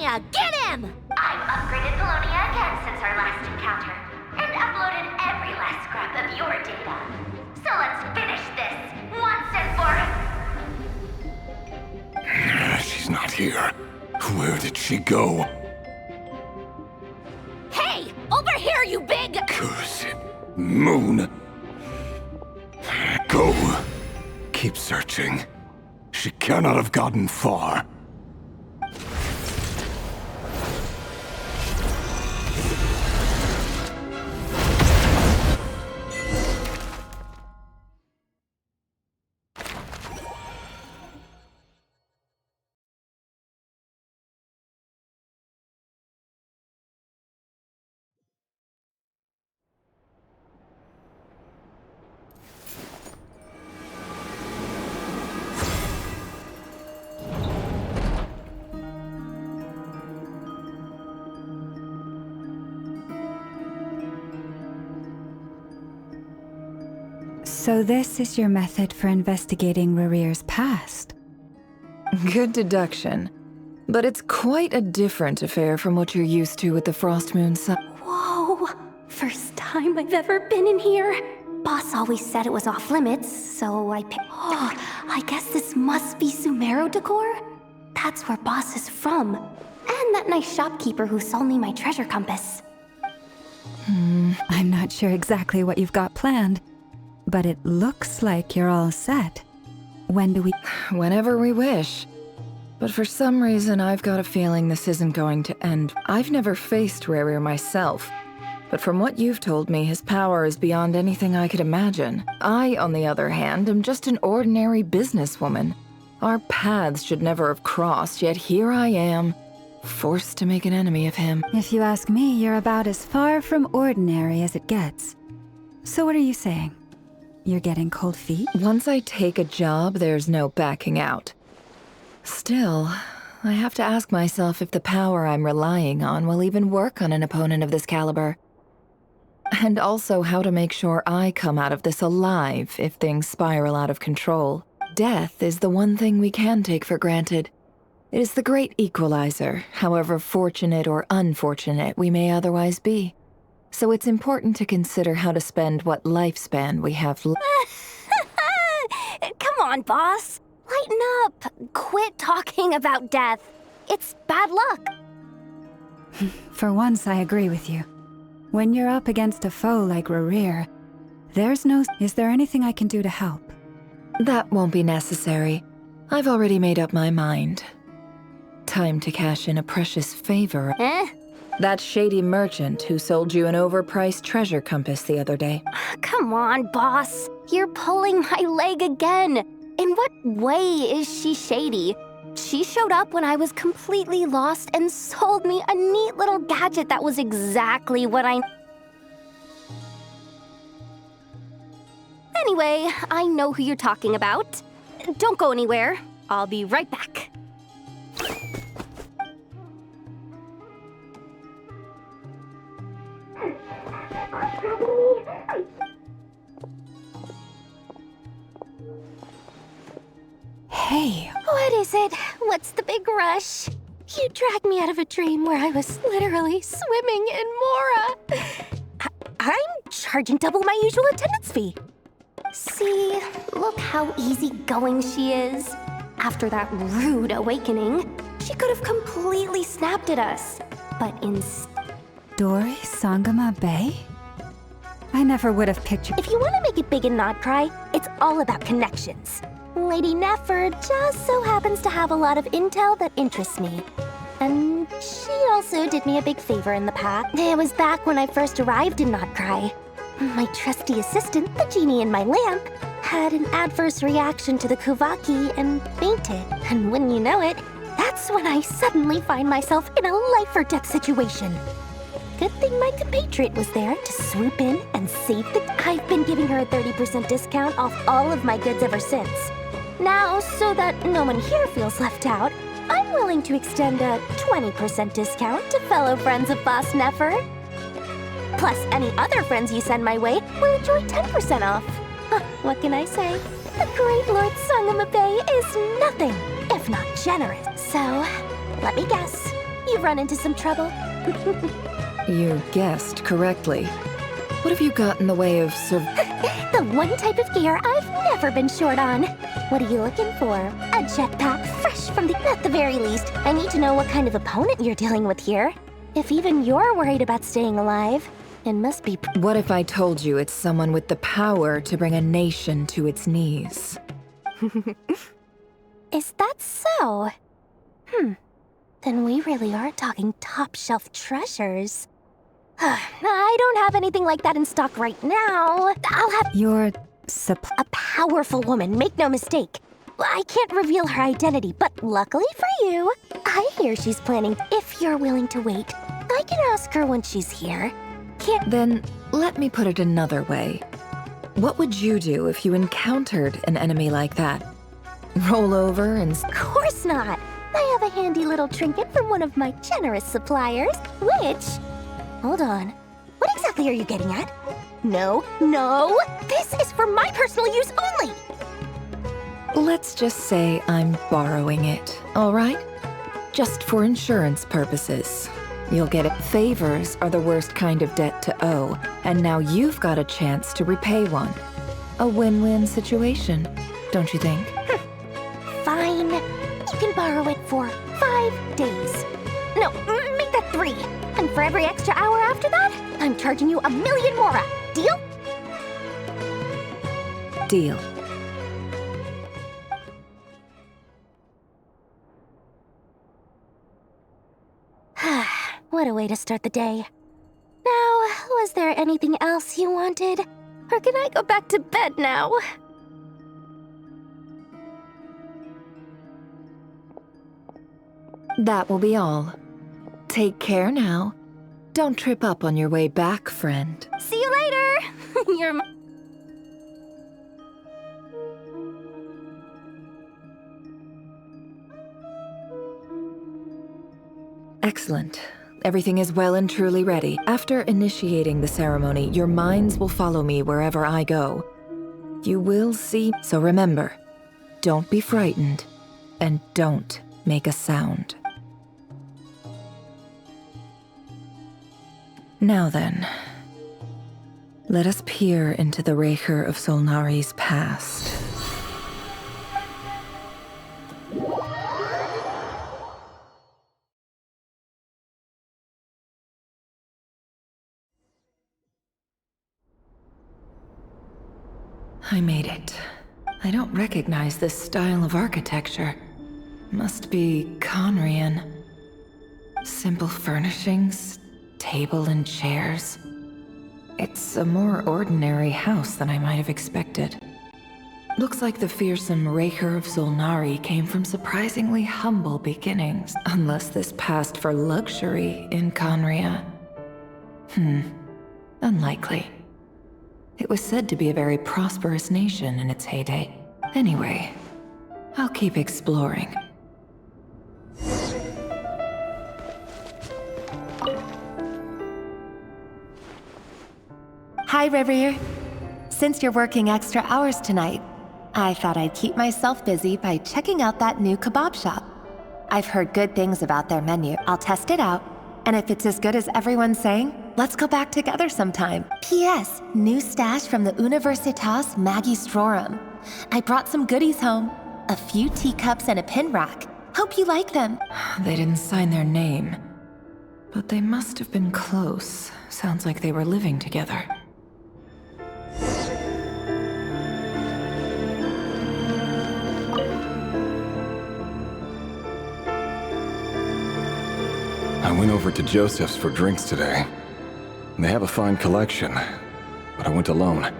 Polonia, get him! I've upgraded Polonia again since our last encounter, and uploaded every last scrap of your data. So let's finish this, once and for all. She's not here. Where did she go? Hey, over here, you big... Cursed moon. Go. Keep searching. She cannot have gotten far. So this is your method for investigating Rerir's past? Good deduction. But it's quite a different affair from what you're used to with the Frost Moon Sun. Whoa! First time I've ever been in here. Boss always said it was off limits, so I picked... Oh, I guess this must be Sumeru decor? That's where Boss is from. And that nice shopkeeper who sold me my treasure compass. I'm not sure exactly what you've got planned, but it looks like you're all set. When do we... Whenever we wish. But for some reason, I've got a feeling this isn't going to end. I've never faced Rerir myself, but from what you've told me, his power is beyond anything I could imagine. I, on the other hand, am just an ordinary businesswoman. Our paths should never have crossed, yet here I am, forced to make an enemy of him. If you ask me, you're about as far from ordinary as it gets. So what are you saying? You're getting cold feet? Once I take a job, there's no backing out. Still, I have to ask myself if the power I'm relying on will even work on an opponent of this caliber. And also how to make sure I come out of this alive if things spiral out of control. Death is the one thing we can take for granted. It is the great equalizer, however fortunate or unfortunate we may otherwise be. So it's important to consider how to spend what lifespan we have left. Come on, boss. Lighten up. Quit talking about death. It's bad luck. For once, I agree with you. When you're up against a foe like Rerir, there's no... Is there anything I can do to help? That won't be necessary. I've already made up my mind. Time to cash in a precious favor. That shady merchant who sold you an overpriced treasure compass the other day. Come on, boss. You're pulling my leg again. In what way is she shady? She showed up when I was completely lost and sold me a neat little gadget that was exactly what I... Anyway, I know who you're talking about. Don't go anywhere. I'll be right back. Hey. What is it? What's the big rush? You dragged me out of a dream where I was literally swimming in Mora. I'm charging double my usual attendance fee. See, look how easygoing she is. After that rude awakening, she could have completely snapped at us. But instead... Dori Sangama Bay? I never would have pictured... If you want to make it big in Nod-Krai, it's all about connections. Lady Nefer just so happens to have a lot of intel that interests me. And she also did me a big favor in the past. It was back when I first arrived in Nod-Krai. My trusty assistant, the genie in my lamp, had an adverse reaction to the Kuvaki and fainted. And wouldn't you know it, that's when I suddenly find myself in a life-or-death situation. Good thing my compatriot was there to swoop in and save the... I've been giving her a 30% discount off all of my goods ever since. Now, so that no one here feels left out, I'm willing to extend a 20% discount to fellow friends of Boss Nefer. Plus, any other friends you send my way will enjoy 10% off. What can I say? The great Lord Sangama Bay is nothing if not generous. So, let me guess. you've run into some trouble. You guessed correctly. What have you got in the way of The one type of gear I've never been short on. What are you looking for? A jetpack fresh from the... At the very least, I need to know what kind of opponent you're dealing with here. If even you're worried about staying alive, it must be... What if I told you it's someone with the power to bring a nation to its knees? Is that so? Then we really are talking top-shelf treasures. I don't have anything like that in stock right now. I'll have... You're... A powerful woman, make no mistake. I can't reveal her identity, but luckily for you, I hear she's planning. If you're willing to wait, I can ask her when she's here. Then, let me put it another way. What would you do if you encountered an enemy like that? Roll over and... Of course not! I have a handy little trinket from one of my generous suppliers, which... Hold on. What exactly are you getting at? No, this is for my personal use only! Let's just say I'm borrowing it, all right? Just for insurance purposes. You'll get it. Favors are the worst kind of debt to owe, and now you've got a chance to repay one. A win-win situation, don't you think? Fine. You can borrow it for 5 days. No, make that 3. And for every extra hour after that, I'm charging you 1,000,000 more. Deal? Deal. What a way to start the day. Now, was there anything else you wanted? Or can I go back to bed now? That will be all. Take care now. Don't trip up on your way back, friend. See you later! You're Excellent. Everything is well and truly ready. After initiating the ceremony, your minds will follow me wherever I go. You will see... So remember, don't be frightened, and don't make a sound. Now then, let us peer into the Rerir of Solnari's past. I made it. I don't recognize this style of architecture. Must be Conrian. Simple furnishings, table and chairs. It's a more ordinary house than I might have expected. Looks like the fearsome Rerir of Solnari came from surprisingly humble beginnings, unless this passed for luxury in Conria. Unlikely. It was said to be a very prosperous nation in its heyday. Anyway, I'll keep exploring. Hi, Rerir. Since you're working extra hours tonight, I thought I'd keep myself busy by checking out that new kebab shop. I've heard good things about their menu. I'll test it out, and if it's as good as everyone's saying, let's go back together sometime. P.S. New stash from the Universitas Magistrorum. I brought some goodies home. A few teacups and a pin rack. Hope you like them. They didn't sign their name, but they must have been close. Sounds like they were living together. I went over to Joseph's for drinks today. They have a fine collection, but I went alone.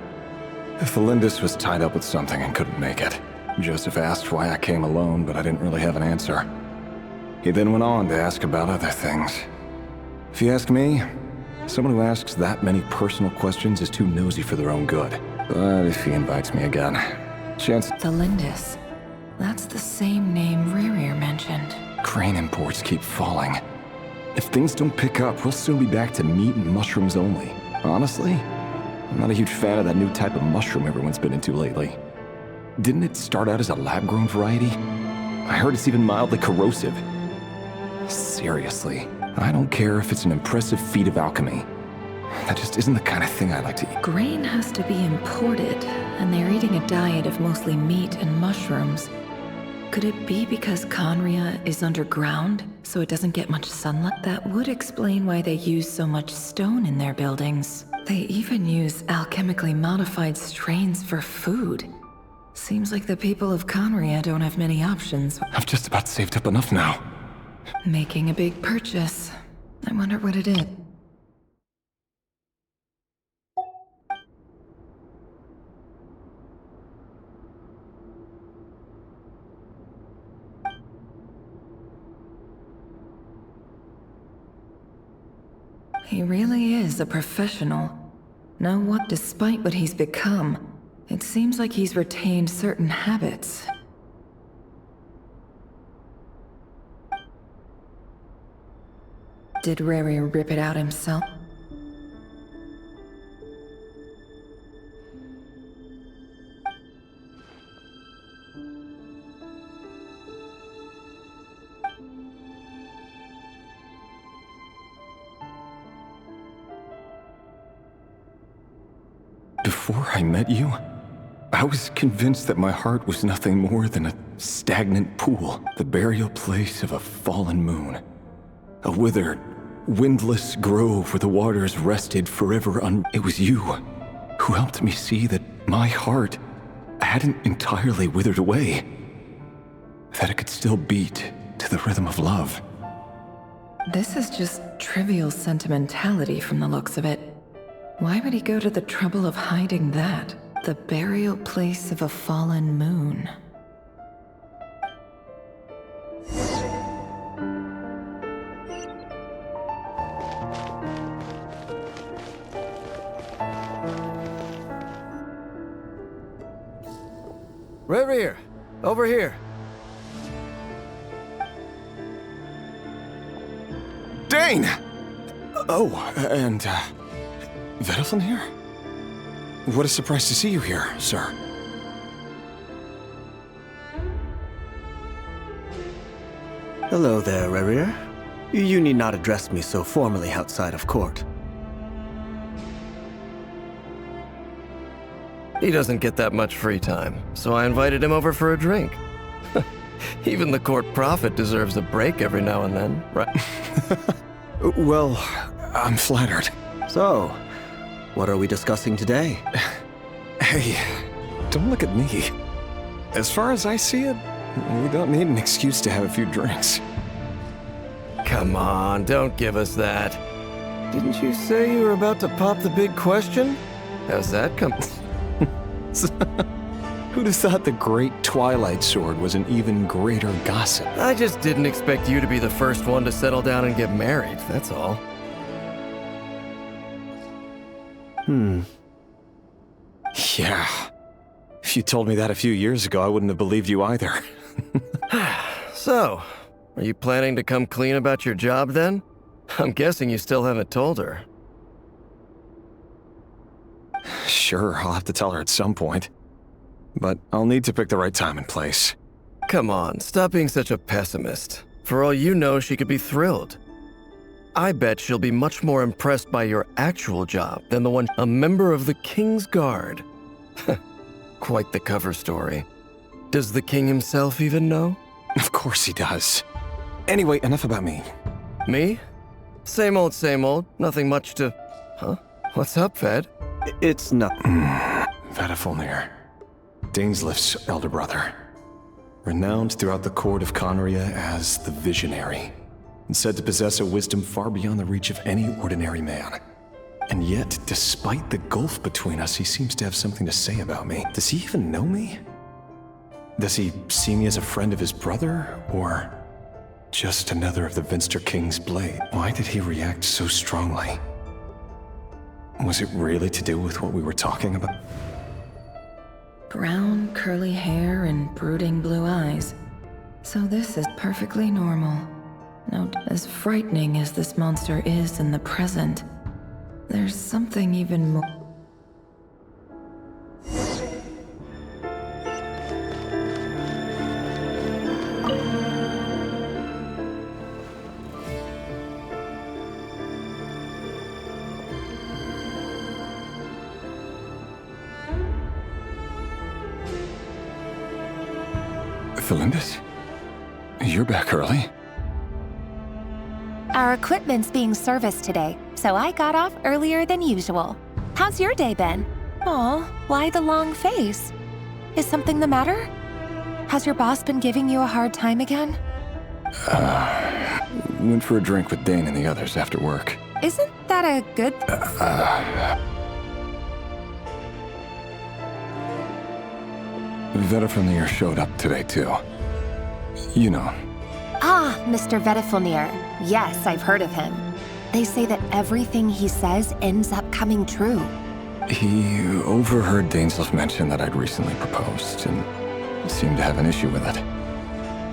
Flins was tied up with something and couldn't make it. Joseph asked why I came alone, but I didn't really have an answer. He then went on to ask about other things. If you ask me, someone who asks that many personal questions is too nosy for their own good. But if he invites me again, Flins. That's the same name Rerir mentioned. Crane imports keep falling. If things don't pick up, we'll soon be back to meat and mushrooms only. Honestly, I'm not a huge fan of that new type of mushroom everyone's been into lately. Didn't it start out as a lab-grown variety? I heard it's even mildly corrosive. Seriously, I don't care if it's an impressive feat of alchemy. That just isn't the kind of thing I like to eat. Grain has to be imported, and they're eating a diet of mostly meat and mushrooms. Could it be because Conria is underground, so it doesn't get much sunlight? That would explain why they use so much stone in their buildings. They even use alchemically modified strains for food. Seems like the people of Conria don't have many options. I've just about saved up enough now. Making a big purchase. I wonder what it is. He really is a professional. Know what? Despite what he's become, it seems like he's retained certain habits. Did Rerir rip it out himself? Before I met you, I was convinced that my heart was nothing more than a stagnant pool, the burial place of a fallen moon. A withered, windless grove where the waters rested forever It was you who helped me see that my heart hadn't entirely withered away. That it could still beat to the rhythm of love. This is just trivial sentimentality from the looks of it. Why would he go to the trouble of hiding that? The burial place of a fallen moon. Rerir, over here. Dane! Oh, and, Vedalfin here? What a surprise to see you here, sir. Hello there, Rerir. You need not address me so formally outside of court. He doesn't get that much free time, so I invited him over for a drink. Even the court prophet deserves a break every now and then, right? Well, I'm flattered. So, what are we discussing today? Hey, don't look at me. As far as I see it, we don't need an excuse to have a few drinks. Come on, don't give us that. Didn't you say you were about to pop the big question? How's that come? Who'd have thought the great Twilight Sword was an even greater gossip? I just didn't expect you to be the first one to settle down and get married, that's all. Yeah. If you told me that a few years ago, I wouldn't have believed you either. So, are you planning to come clean about your job then? I'm guessing you still haven't told her. Sure, I'll have to tell her at some point. But I'll need to pick the right time and place. Come on, stop being such a pessimist. For all you know, she could be thrilled. I bet she'll be much more impressed by your actual job than the one a member of the King's Guard. Quite the cover story. Does the king himself even know? Of course he does. Anyway, enough about me. Me? Same old, nothing much to... Huh? What's up, Ved? It's nothing. Vedalfin, Dainslift's elder brother. Renowned throughout the court of Conria as the Visionary, and said to possess a wisdom far beyond the reach of any ordinary man. And yet, despite the gulf between us, he seems to have something to say about me. Does he even know me? Does he see me as a friend of his brother, or just another of the Vinster King's blade? Why did he react so strongly? Was it really to do with what we were talking about? Brown, curly hair and brooding blue eyes. So this is perfectly normal. Now, as frightening as this monster is in the present, there's something even more. Felindis? You're back early? Our equipment's being serviced today, so I got off earlier than usual. How's your day been? Aw, why the long face? Is something the matter? Has your boss been giving you a hard time again? Went for a drink with Dane and the others after work. Isn't that a good... Vedifilnir showed up today, too. You know. Ah, Mr. Vedifilnir. Yes, I've heard of him. They say that everything he says ends up coming true. He overheard Dainsleif mention that I'd recently proposed, and seemed to have an issue with it.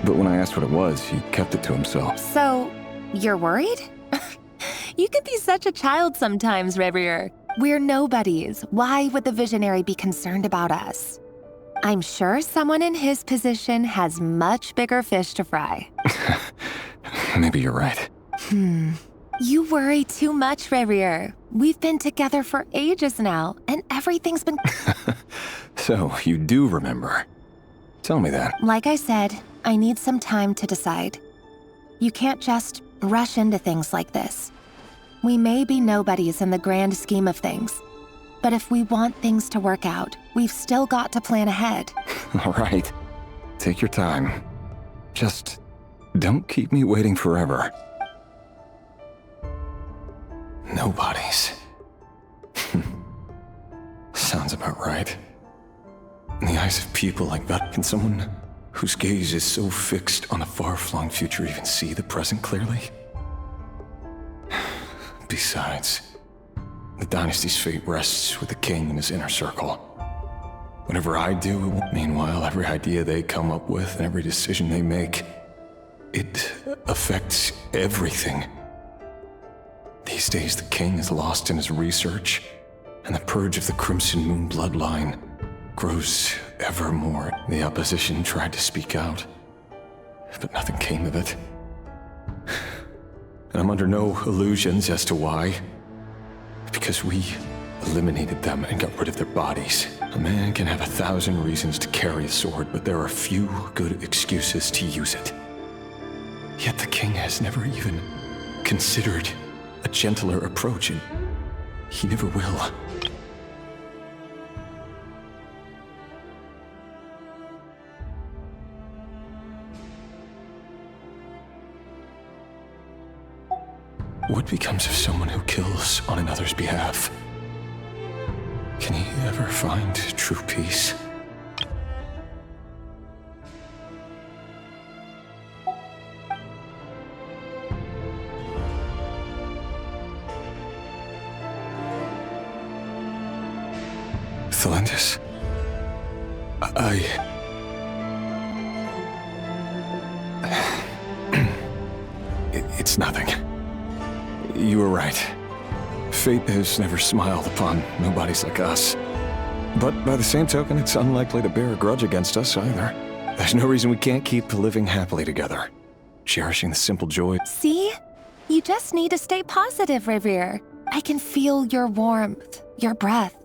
But when I asked what it was, he kept it to himself. So, you're worried? You can be such a child sometimes, Rerir. We're nobodies. Why would the Visionary be concerned about us? I'm sure someone in his position has much bigger fish to fry. Maybe you're right. You worry too much, Rerir. We've been together for ages now, and everything's been... So, you do remember. Tell me that. Like I said, I need some time to decide. You can't just rush into things like this. We may be nobodies in the grand scheme of things, but if we want things to work out, we've still got to plan ahead. All right. Take your time. Just don't keep me waiting forever. Nobodies. Sounds about right. In the eyes of people like that, can someone whose gaze is so fixed on a far-flung future even see the present clearly? Besides, the dynasty's fate rests with the king and his inner circle. Whatever I do, it won't. Meanwhile, every idea they come up with and every decision they make, it affects everything. These days, the king is lost in his research, and the purge of the Crimson Moon bloodline grows ever more. The opposition tried to speak out, but nothing came of it. And I'm under no illusions as to why. Because we eliminated them and got rid of their bodies. A man can have 1,000 reasons to carry a sword, but there are few good excuses to use it. Yet the king has never even considered a gentler approach, and he never will. What becomes of someone who kills on another's behalf? Can he ever find true peace? Felindis, It's nothing. You were right. Fate has never smiled upon nobodies like us. But by the same token, it's unlikely to bear a grudge against us either. There's no reason we can't keep living happily together, cherishing the simple joy. See? You just need to stay positive, Rerir. I can feel your warmth, your breath.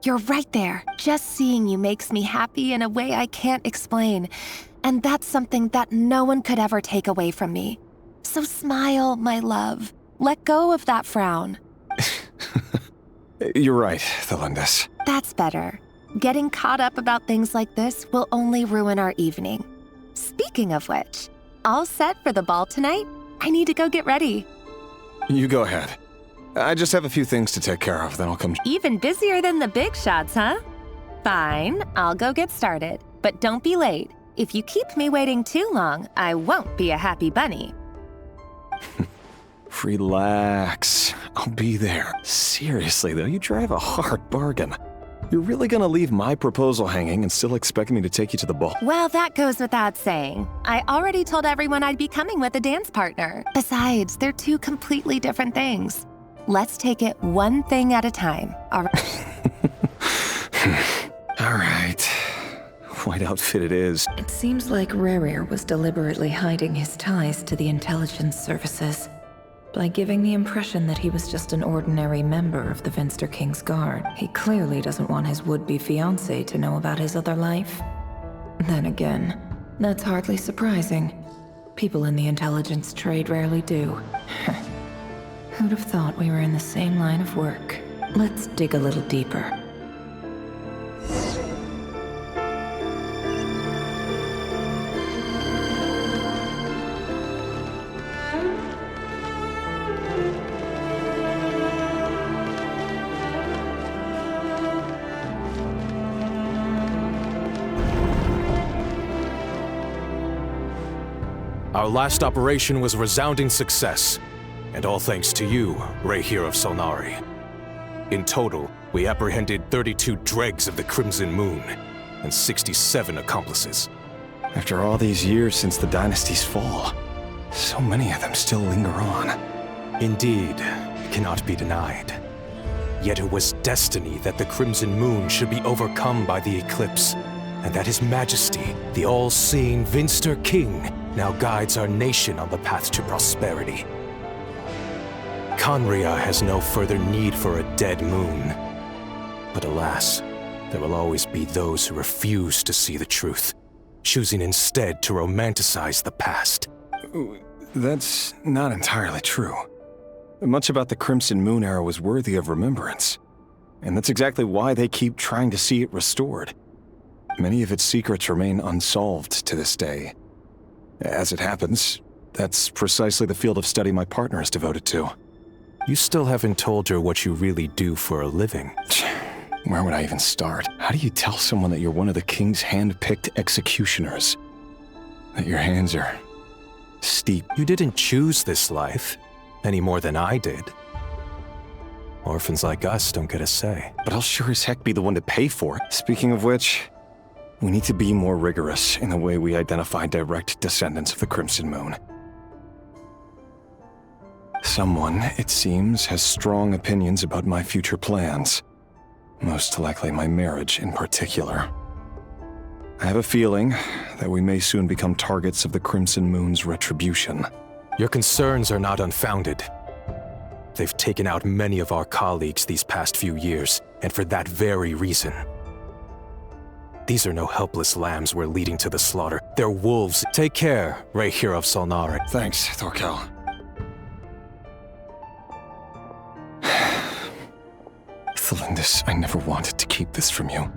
You're right there. Just seeing you makes me happy in a way I can't explain. And that's something that no one could ever take away from me. So smile, my love. Let go of that frown. You're right, Felindis. That's better. Getting caught up about things like this will only ruin our evening. Speaking of which, all set for the ball tonight? I need to go get ready. You go ahead. I just have a few things to take care of, then I'll come. Even busier than the big shots, huh? Fine, I'll go get started. But don't be late. If you keep me waiting too long, I won't be a happy bunny. Relax. I'll be there. Seriously, though, you drive a hard bargain. You're really gonna leave my proposal hanging and still expect me to take you to the ball? Well, that goes without saying. I already told everyone I'd be coming with a dance partner. Besides, they're two completely different things. Let's take it one thing at a time, all right? All right. White outfit it is. It seems like Rerir was deliberately hiding his ties to the intelligence services by giving the impression that he was just an ordinary member of the Venster King's Guard. He clearly doesn't want his would-be fiancée to know about his other life. Then again, That's hardly surprising. People in the intelligence trade rarely do. Who'd have thought we were in the same line of work? Let's dig a little deeper. Our last operation was a resounding success, and all thanks to you, Rerir of Sandrone. In total, we apprehended 32 dregs of the Crimson Moon, and 67 accomplices. After all these years since the dynasty's fall, so many of them still linger on. Indeed, it cannot be denied. Yet it was destiny that the Crimson Moon should be overcome by the eclipse, and that His Majesty, the all-seeing Vinster King, now guides our nation on the path to prosperity. Conria has no further need for a dead moon. But alas, there will always be those who refuse to see the truth, choosing instead to romanticize the past. That's not entirely true. Much about the Crimson Moon era was worthy of remembrance, and that's exactly why they keep trying to see it restored. Many of its secrets remain unsolved to this day. As it happens, that's precisely the field of study my partner is devoted to. You still haven't told her what you really do for a living. Where would I even start? How do you tell someone that you're one of the king's hand-picked executioners? That your hands are steeped? You didn't choose this life, any more than I did. Orphans like us don't get a say. But I'll sure as heck be the one to pay for it. Speaking of which, we need to be more rigorous in the way we identify direct descendants of the Crimson Moon. Someone, it seems, has strong opinions about my future plans. Most likely my marriage in particular. I have a feeling that we may soon become targets of the Crimson Moon's retribution. Your concerns are not unfounded. They've taken out many of our colleagues these past few years, and for that very reason. These are no helpless lambs we're leading to the slaughter. They're wolves. Take care, Rerir of Sandrone. Thanks, Thorkel. Flins, I never wanted to keep this from you.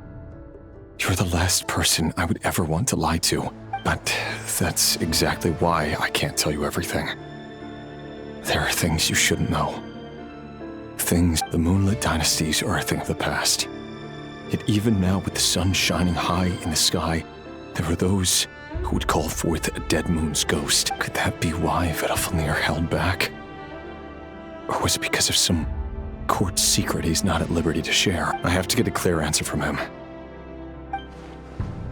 You're the last person I would ever want to lie to. But that's exactly why I can't tell you everything. There are things you shouldn't know. Things, the moonlit dynasties are a thing of the past. Yet even now, with the sun shining high in the sky, there are those who would call forth a dead moon's ghost. Could that be why Vedalfnir held back? Or was it because of some court secret he's not at liberty to share? I have to get a clear answer from him.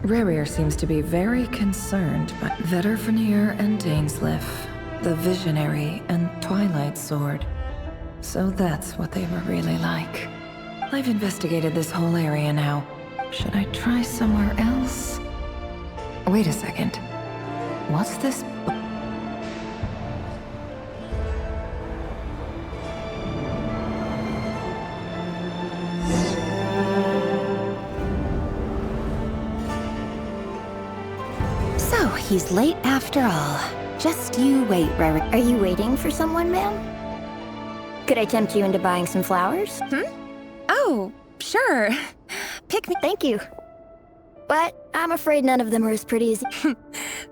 Rerir seems to be very concerned by Vedalfnir and Dainsleif, the Visionary and Twilight Sword. So that's what they were really like. I've investigated this whole area now. Should I try somewhere else? Wait a second. What's this? So, he's late after all. Just you wait, Rerir. Are you waiting for someone, ma'am? Could I tempt you into buying some flowers? Oh, sure. Pick me. Thank you. But I'm afraid none of them are as pretty as...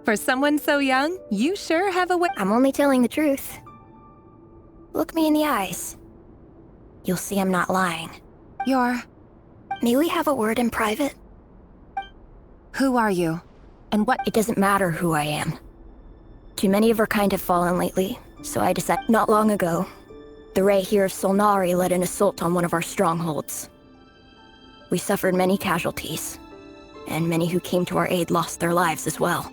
For someone so young, you sure have a way. I'm only telling the truth. Look me in the eyes. You'll see I'm not lying. May we have a word in private? Who are you? And what? It doesn't matter who I am. Too many of our kind have fallen lately, so I decided not long ago. The Rerir of Sandrone led an assault on one of our strongholds. We suffered many casualties, and many who came to our aid lost their lives as well.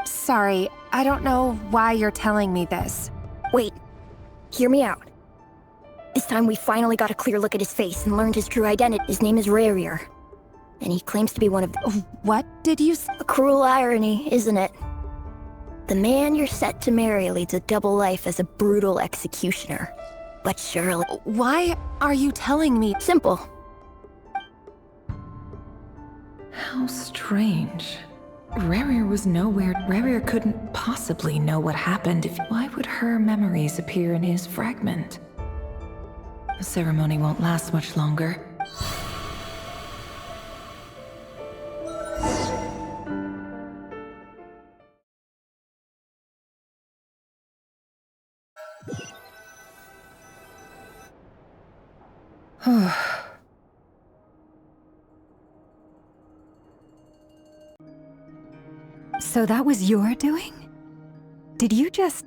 Sorry, I don't know why you're telling me this. Wait, hear me out. This time we finally got a clear look at his face and learned his true identity. His name is Rerir, and he claims to be one of the... What did you say? A cruel irony, isn't it? The man you're set to marry leads a double life as a brutal executioner. But surely... Why are you telling me? Simple. How strange. Rerir was nowhere. Rerir couldn't possibly know what happened if... Why would her memories appear in his fragment? The ceremony won't last much longer. So that was your doing? Did you just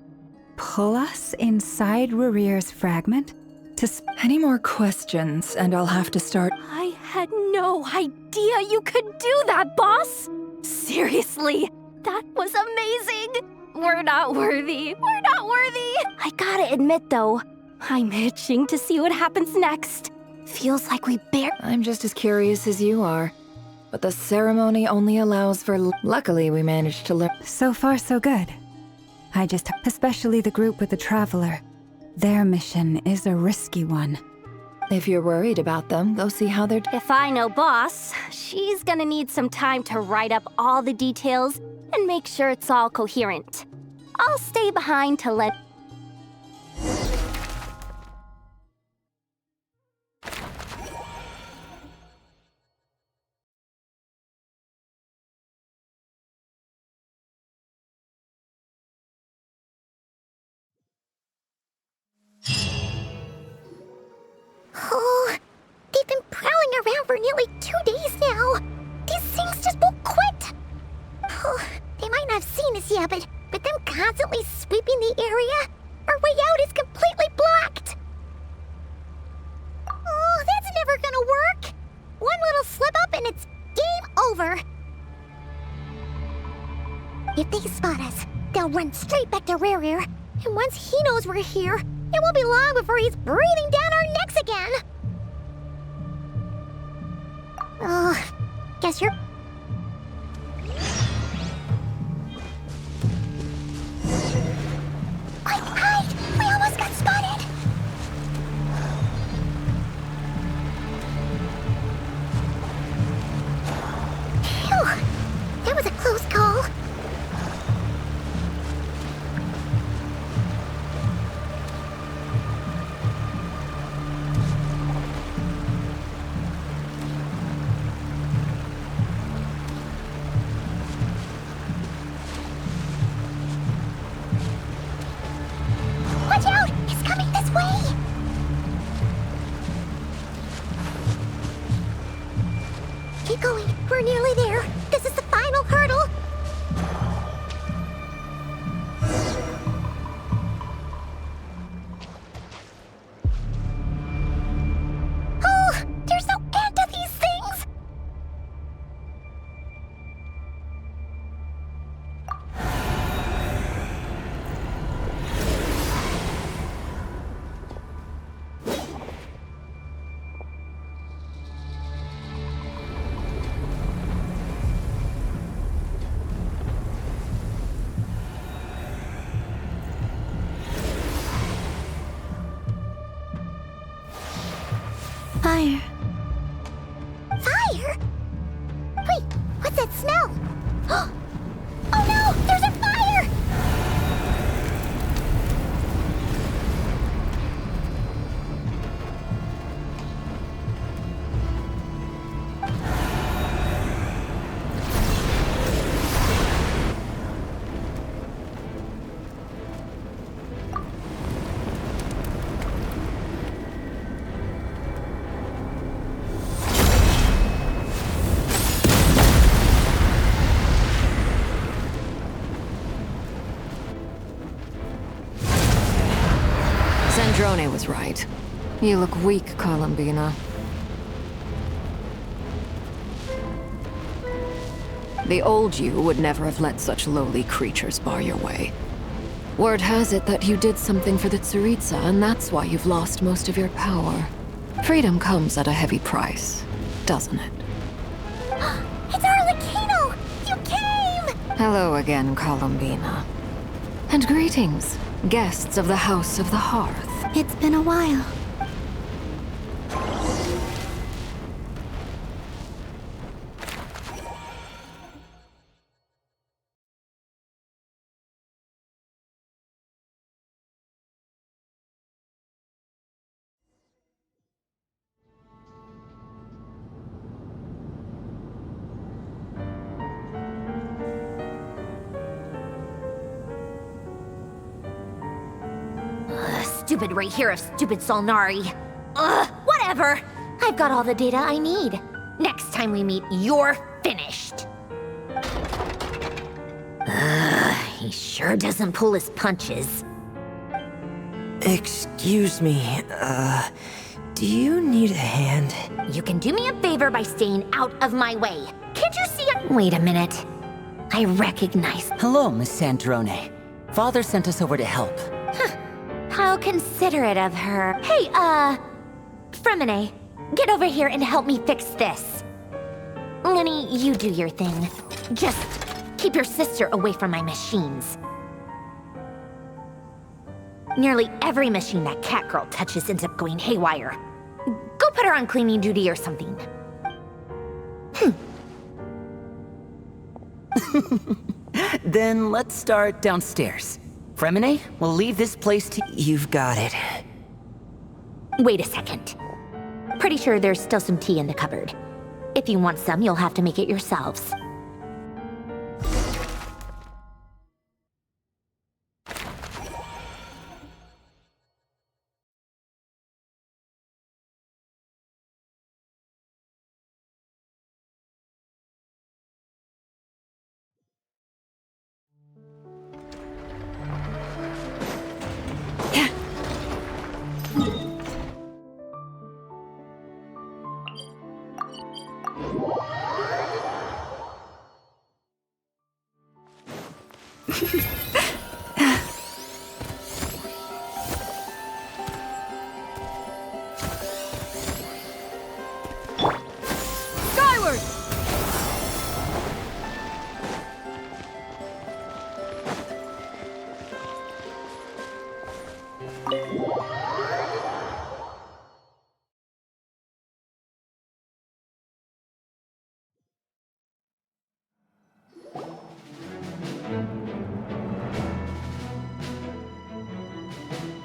pull us inside Rerir's fragment? Any more questions, and I'll have to start. I had no idea you could do that, boss! Seriously, that was amazing! We're not worthy. We're not worthy! I gotta admit, though, I'm itching to see what happens next. Feels like we I'm just as curious as you are. But the ceremony only allows for... Luckily, we managed to learn... So far, so good. Especially the group with the Traveler. Their mission is a risky one. If you're worried about them, go see how they're... If I know boss, she's gonna need some time to write up all the details and make sure it's all coherent. I'll stay behind to let... Oh, they've been prowling around for nearly 2 days now. These things just won't quit. Oh, they might not have seen us yet, but them constantly sweeping the area, our way out is completely blocked. Oh, that's never gonna work. One little slip up and it's game over. If they spot us, they'll run straight back to Rerir, and once he knows we're here, it won't be long before he's breathing down our necks again. Oh, guess you're... Quick, hide! We almost got spotted! Phew! That was a close call. Watch out! It's coming this way! Keep going. We're nearly there. This is the final hurdle. Oh, there's no end to these things! Fire. Fire? Wait, what's that smell? Oh no! There's a fire! Sandrone was right. You look weak, Columbina. The old you would never have let such lowly creatures bar your way. Word has it that you did something for the Tsaritsa, and that's why you've lost most of your power. Freedom comes at a heavy price, doesn't it? It's Arlecchino! You came! Hello again, Columbina. And greetings, guests of the House of the Hearth. It's been a while. stupid Rerir of stupid Solnari. Ugh, whatever. I've got all the data I need. Next time we meet, you're finished. He sure doesn't pull his punches. Excuse me, do you need a hand? You can do me a favor by staying out of my way. Can't you see it? Wait a minute. I recognize... Hello, Miss Sandrone. Father sent us over to help. Huh. How considerate of her. Hey, Fremine, get over here and help me fix this. Lenny, you do your thing. Just keep your sister away from my machines. Nearly every machine that cat girl touches ends up going haywire. Go put her on cleaning duty or something. Then let's start downstairs. Fremine, we'll leave this place to... You've got it. Wait a second. Pretty sure there's still some tea in the cupboard. If you want some, you'll have to make it yourselves.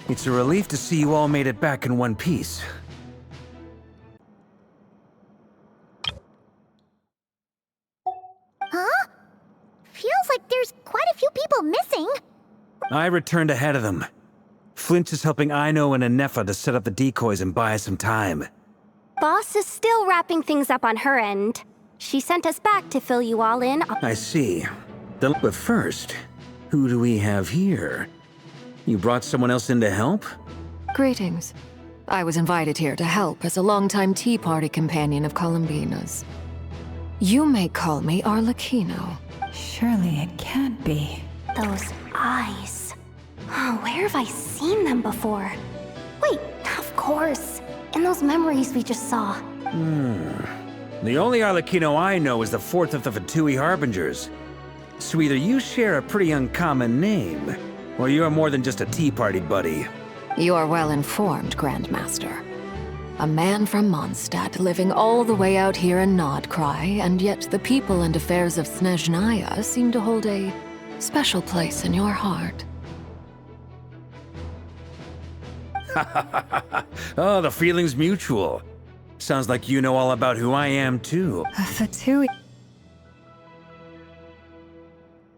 It's a relief to see you all made it back in one piece. Huh? Feels like there's quite a few people missing. I returned ahead of them. Flins is helping Aino and Ineffa to set up the decoys and buy us some time. Boss is still wrapping things up on her end. She sent us back to fill you all in. I see. But first, who do we have here? You brought someone else in to help? Greetings. I was invited here to help as a longtime Tea Party companion of Columbina's. You may call me Arlecchino. Surely it can't be. Those eyes. Oh, where have I seen them before? Wait, of course. In those memories we just saw. The only Arlecchino I know is the fourth of the Fatui Harbingers. So either you share a pretty uncommon name, or you're more than just a Tea Party buddy. You're well informed, Grandmaster. A man from Mondstadt living all the way out here in Nod-Krai, and yet the people and affairs of Snezhnaya seem to hold a special place in your heart. Oh, the feeling's mutual. Sounds like you know all about who I am, too. A Fatui.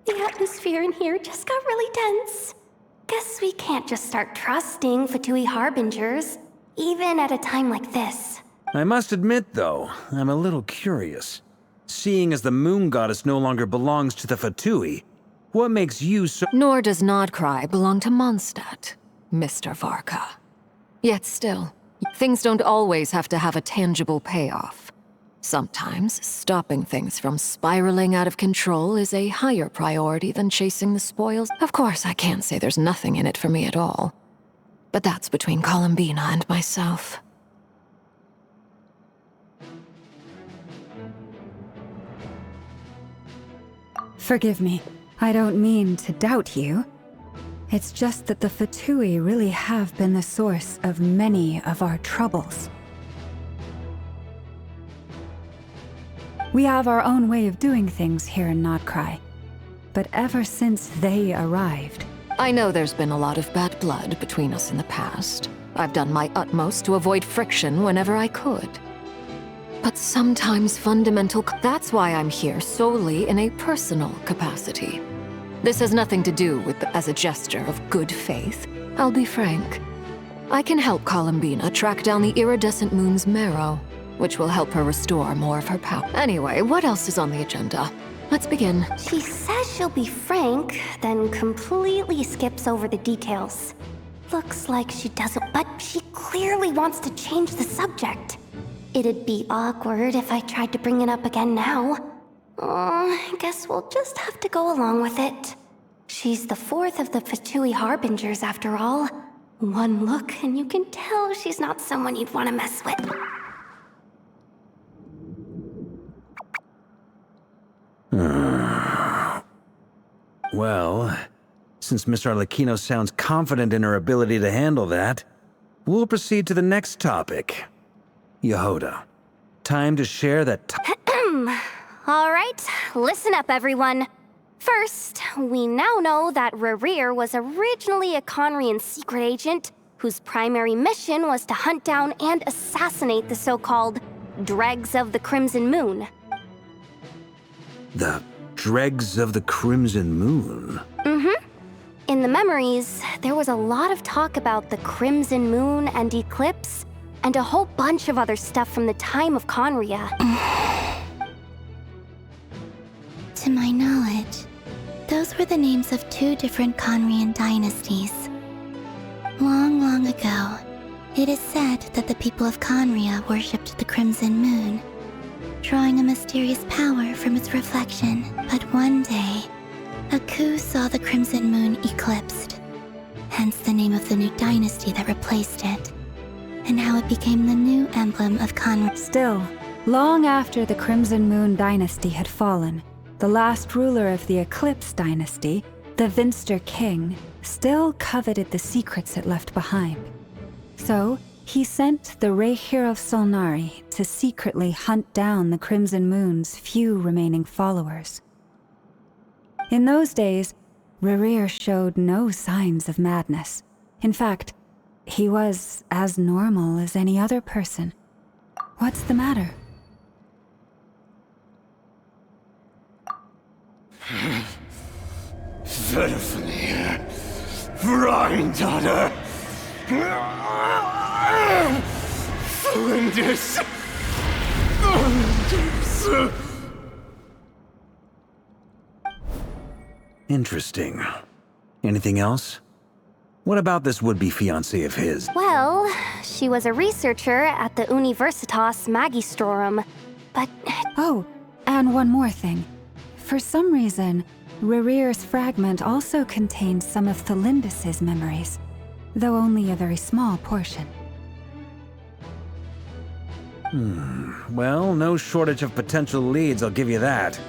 The atmosphere in here just got really tense. Guess we can't just start trusting Fatui Harbingers, even at a time like this. I must admit, though, I'm a little curious. Seeing as the moon goddess no longer belongs to the Fatui, what makes you so— Nor does Nod-Krai belong to Mondstadt, Mr. Varka. Yet still, things don't always have to have a tangible payoff. Sometimes, stopping things from spiraling out of control is a higher priority than chasing the spoils. Of course, I can't say there's nothing in it for me at all. But that's between Columbina and myself. Forgive me. I don't mean to doubt you. It's just that the Fatui really have been the source of many of our troubles. We have our own way of doing things here in Nod-Krai. But ever since they arrived... I know there's been a lot of bad blood between us in the past. I've done my utmost to avoid friction whenever I could. But sometimes fundamental... That's why I'm here solely in a personal capacity. This has nothing to do with as a gesture of good faith. I'll be frank. I can help Columbina track down the iridescent moon's Marrow, which will help her restore more of her power. Anyway, what else is on the agenda? Let's begin. She says she'll be frank, then completely skips over the details. Looks like she doesn't, but she clearly wants to change the subject. It'd be awkward if I tried to bring it up again now. I guess we'll just have to go along with it. She's the fourth of the Fatui Harbingers after all. One look and you can tell she's not someone you'd want to mess with. Well, since Miss Arlecchino sounds confident in her ability to handle that, we'll proceed to the next topic. Jahoda, time to share that All right, listen up everyone. First, we now know that Rerir was originally a Conrian secret agent whose primary mission was to hunt down and assassinate the so-called Dregs of the Crimson Moon. The Dregs of the Crimson Moon? Mm-hmm. In the memories, there was a lot of talk about the Crimson Moon and Eclipse, and a whole bunch of other stuff from the time of Conria. To my knowledge, those were the names of 2 different Conrian dynasties. Long, long ago, it is said that the people of Conria worshipped the Crimson Moon, drawing a mysterious power from its reflection. But one day, a coup saw the Crimson Moon eclipsed, hence the name of the new dynasty that replaced it, and how it became the new emblem of Conria. Still, long after the Crimson Moon dynasty had fallen, the last ruler of the Eclipse dynasty, the Vinster King, still coveted the secrets it left behind. So, he sent the Rerir of Solnari to secretly hunt down the Crimson Moon's few remaining followers. In those days, Rerir showed no signs of madness. In fact, he was as normal as any other person. What's the matter? Verfnir, Freindaughter, Flinders. Interesting. Anything else? What about this would-be fiancé of his? Well, she was a researcher at the Universitas Magistrorum, but... Oh, and one more thing. For some reason, Rerir's fragment also contains some of Thelindis' memories, though only a very small portion. Well, no shortage of potential leads, I'll give you that.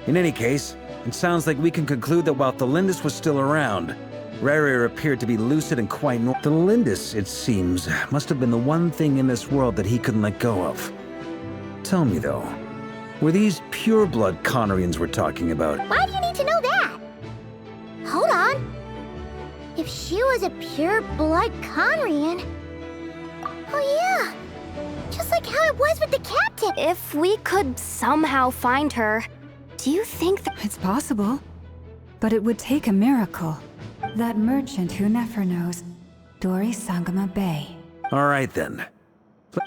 In any case, it sounds like we can conclude that while Thelindis was still around, Rerir appeared to be lucid and quite normal. Thelindis, it seems, must have been the one thing in this world that he couldn't let go of. Tell me, though, were these pure-blood Conrians we're talking about? Why do you need to know that? Hold on. If she was a pure-blood Conrian... Oh yeah! Just like how it was with the captain! If we could somehow find her, do you think that... It's possible. But it would take a miracle. That merchant who Nefer knows, Dori Sangama Bay. All right, then.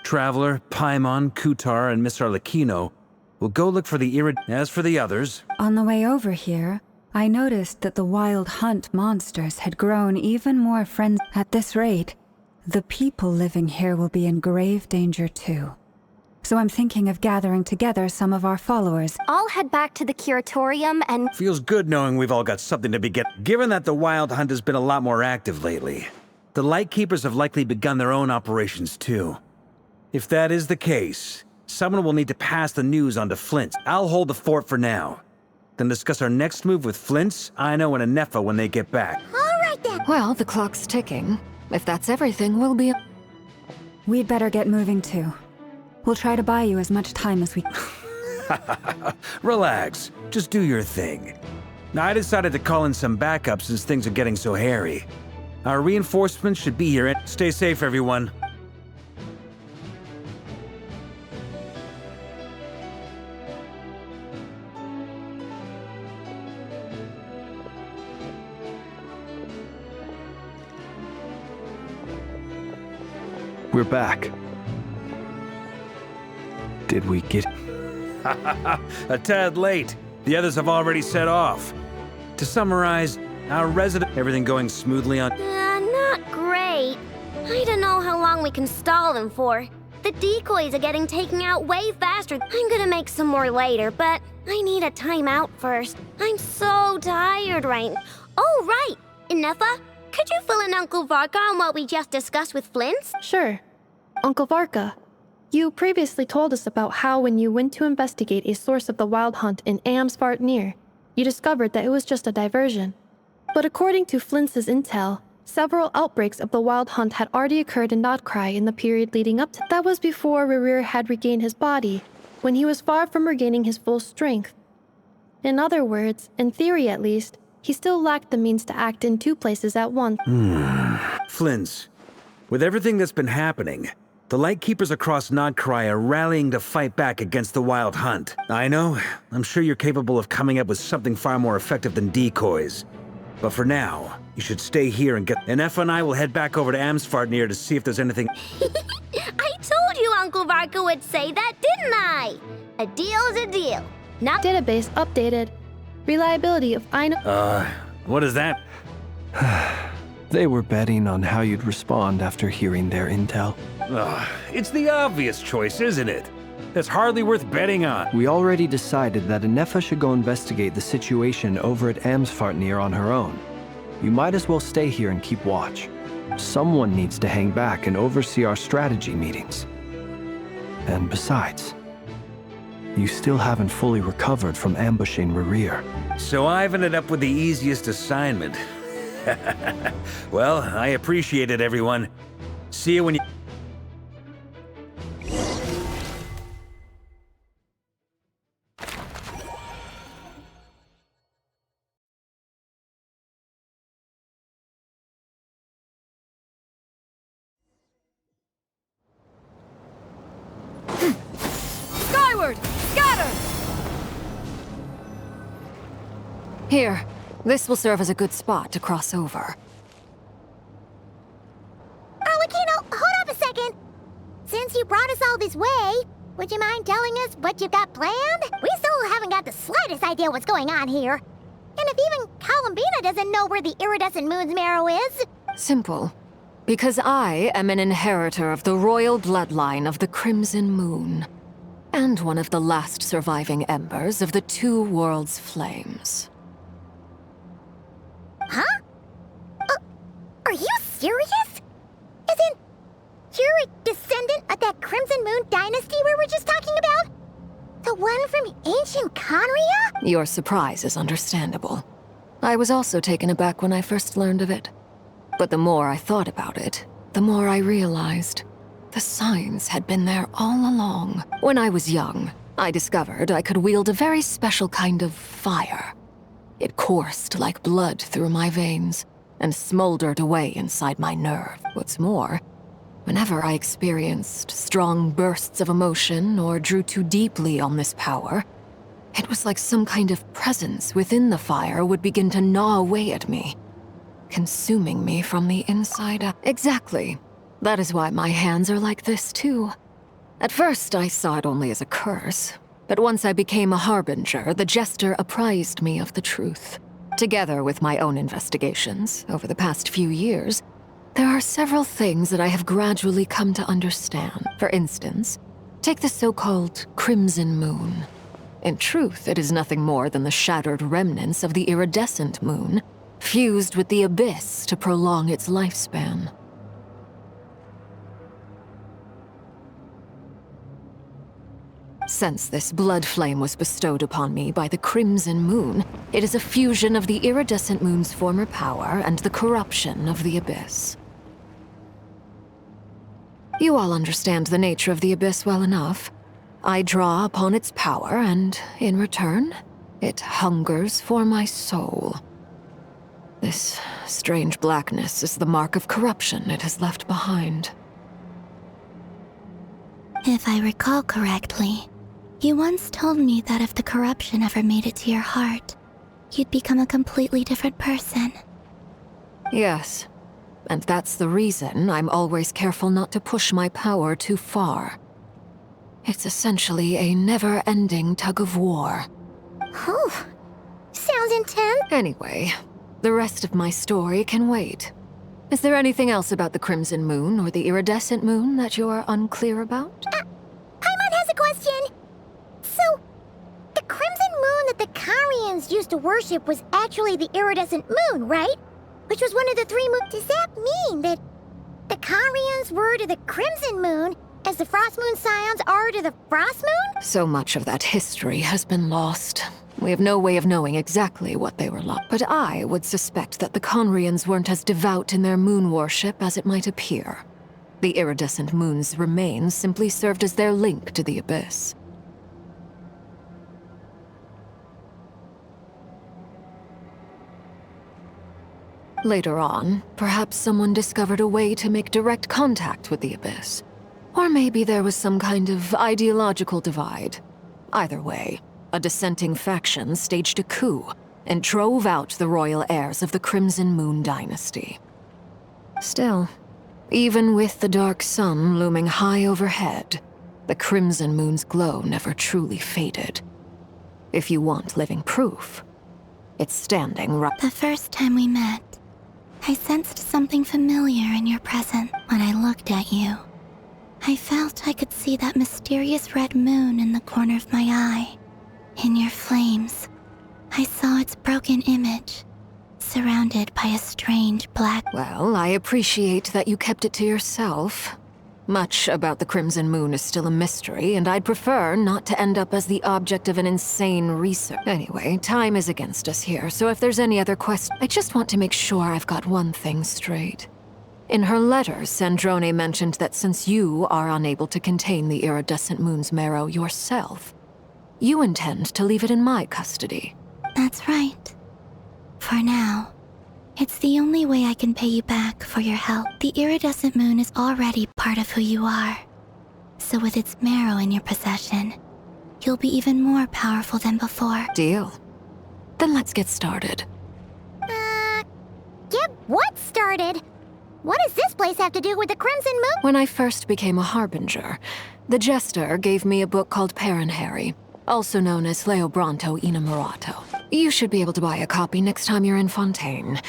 Traveler, Paimon, Kutar, and Miss Arlecchino will go look for the Irid. As for the others... On the way over here, I noticed that the wild hunt monsters had grown even more friends. At this rate, the people living here will be in grave danger too. So I'm thinking of gathering together some of our followers. I'll head back to the curatorium and... Feels good knowing we've all got something to begin. Given that the wild hunt has been a lot more active lately, the Lightkeepers have likely begun their own operations too. If that is the case, someone will need to pass the news on to Flins. I'll hold the fort for now. Then discuss our next move with Flins, Aino, and Ineffa when they get back. All right then! Well, the clock's ticking. If that's everything, we'll be... We'd better get moving too. We'll try to buy you as much time as we... Relax. Just do your thing. I decided to call in some backup since things are getting so hairy. Our reinforcements should be here. Stay safe, everyone. We're back. Did we get... A tad late. The others have already set off. To summarize, our resident... Everything going smoothly on... Not great. I don't know how long we can stall them for. The decoys are getting taken out way faster. I'm gonna make some more later, but I need a timeout first. I'm so tired right now. Oh, right! Ineffa, could you fill in Uncle Varka on what we just discussed with Flins? Sure. Uncle Varka, you previously told us about how when you went to investigate a source of the wild hunt in Amsvartnir, you discovered that it was just a diversion. But according to Flins's intel, several outbreaks of the wild hunt had already occurred in Nod-Krai in the period leading up to that. Was before Rerir had regained his body, when he was far from regaining his full strength. In other words, in theory at least, he still lacked the means to act in two places at once. Flins, with everything that's been happening, the Lightkeepers across Nod-Krai are rallying to fight back against the Wild Hunt. I know, I'm sure you're capable of coming up with something far more effective than decoys. But for now, you should stay here and get... Ineffa and I will head back over to Amsvartnir to see if there's anything... I told you Uncle Varka would say that, didn't I? A deal's a deal. Not... Database updated. Reliability of Aino... what is that? They were betting on how you'd respond after hearing their intel. It's the obvious choice, isn't it? That's hardly worth betting on. We already decided that Ineffa should go investigate the situation over at Amsvartnir on her own. You might as well stay here and keep watch. Someone needs to hang back and oversee our strategy meetings. And besides, you still haven't fully recovered from ambushing Rerir. So I've ended up with the easiest assignment. Well, I appreciate it, everyone. See you when you... Skyward! Scatter! Here, this will serve as a good spot to cross over. Arlecchino, hold up a second. Since you brought us all this way, would you mind telling us what you've got planned? We still haven't got the slightest idea what's going on here. And if even Columbina doesn't know where the iridescent moon's marrow is... Simple. Because I am an inheritor of the royal bloodline of the Crimson Moon. And one of the last surviving embers of the two worlds' flames. Huh? Are you serious? Isn't you're a descendant of that Crimson Moon dynasty we were just talking about? The one from ancient Conria? Your surprise is understandable. I was also taken aback when I first learned of it. But the more I thought about it, the more I realized the signs had been there all along. When I was young, I discovered I could wield a very special kind of fire. It coursed like blood through my veins and smoldered away inside my nerve. What's more, whenever I experienced strong bursts of emotion or drew too deeply on this power, it was like some kind of presence within the fire would begin to gnaw away at me, consuming me from the inside out. Exactly. That is why my hands are like this, too. At first, I saw it only as a curse, but once I became a harbinger, the jester apprised me of the truth. Together with my own investigations over the past few years, there are several things that I have gradually come to understand. For instance, take the so-called Crimson Moon. In truth, it is nothing more than the shattered remnants of the iridescent moon, fused with the abyss to prolong its lifespan. Since this blood flame was bestowed upon me by the Crimson Moon, it is a fusion of the iridescent moon's former power and the corruption of the abyss. You all understand the nature of the abyss well enough. I draw upon its power, and in return, it hungers for my soul. This strange blackness is the mark of corruption it has left behind. If I recall correctly, you once told me that if the corruption ever made it to your heart, you'd become a completely different person. Yes. And that's the reason I'm always careful not to push my power too far. It's essentially a never-ending tug of war. Oh, sounds intense. Anyway, the rest of my story can wait. Is there anything else about the Crimson Moon or the Iridescent Moon that you're unclear about? Paimon has a question. So, the Crimson Moon that the Karians used to worship was actually the Iridescent Moon, right? Which was one of the 3 moons. Does that mean that the Karians were to the Crimson Moon as the Frost Moon Scions are to the Frost Moon? So much of that history has been lost. We have no way of knowing exactly what they were like. But I would suspect that the Conrians weren't as devout in their moon worship as it might appear. The iridescent moon's remains simply served as their link to the Abyss. Later on, perhaps someone discovered a way to make direct contact with the Abyss. Or maybe there was some kind of ideological divide. Either way, a dissenting faction staged a coup and drove out the royal heirs of the Crimson Moon dynasty. Still, even with the dark sun looming high overhead, the Crimson Moon's glow never truly faded. If you want living proof, it's standing right— The first time we met, I sensed something familiar in your presence. When I looked at you, I felt I could see that mysterious red moon in the corner of my eye. In your flames, I saw its broken image, surrounded by a strange black— Well, I appreciate that you kept it to yourself. Much about the Crimson Moon is still a mystery, and I'd prefer not to end up as the object of an insane research. Anyway, time is against us here, so if there's any other questions— I just want to make sure I've got one thing straight. In her letter, Sandrone mentioned that since you are unable to contain the iridescent moon's marrow yourself, you intend to leave it in my custody. That's right. For now. It's the only way I can pay you back for your help. The iridescent moon is already part of who you are. So with its marrow in your possession, you'll be even more powerful than before. Deal. Then let's get started. Get what started? What does this place have to do with the Crimson Moon? When I first became a Harbinger, the Jester gave me a book called Paranhari, also known as Leobranto Inamorato. You should be able to buy a copy next time you're in Fontaine.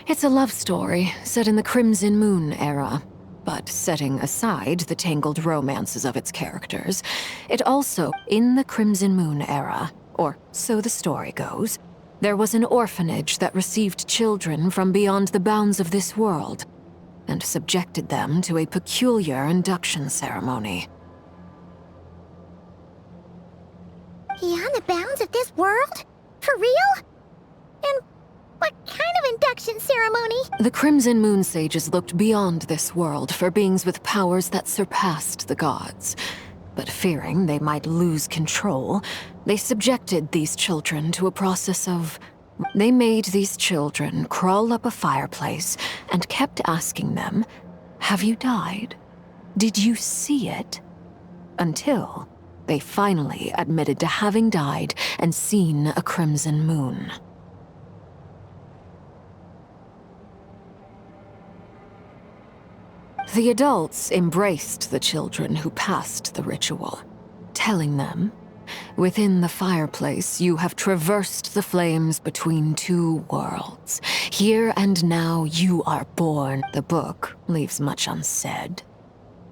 It's a love story set in the Crimson Moon era, but setting aside the tangled romances of its characters, it also, in the Crimson Moon era, or so the story goes, there was an orphanage that received children from beyond the bounds of this world, and subjected them to a peculiar induction ceremony. Beyond the bounds of this world? For real? And what kind of induction ceremony? The Crimson Moon Sages looked beyond this world for beings with powers that surpassed the gods. But fearing they might lose control, they subjected these children to a process of— They made these children crawl up a fireplace and kept asking them, "Have you died? Did you see it?" Until they finally admitted to having died and seen a crimson moon. The adults embraced the children who passed the ritual, telling them, "Within the fireplace, you have traversed the flames between 2 worlds. Here and now, you are born." The book leaves much unsaid.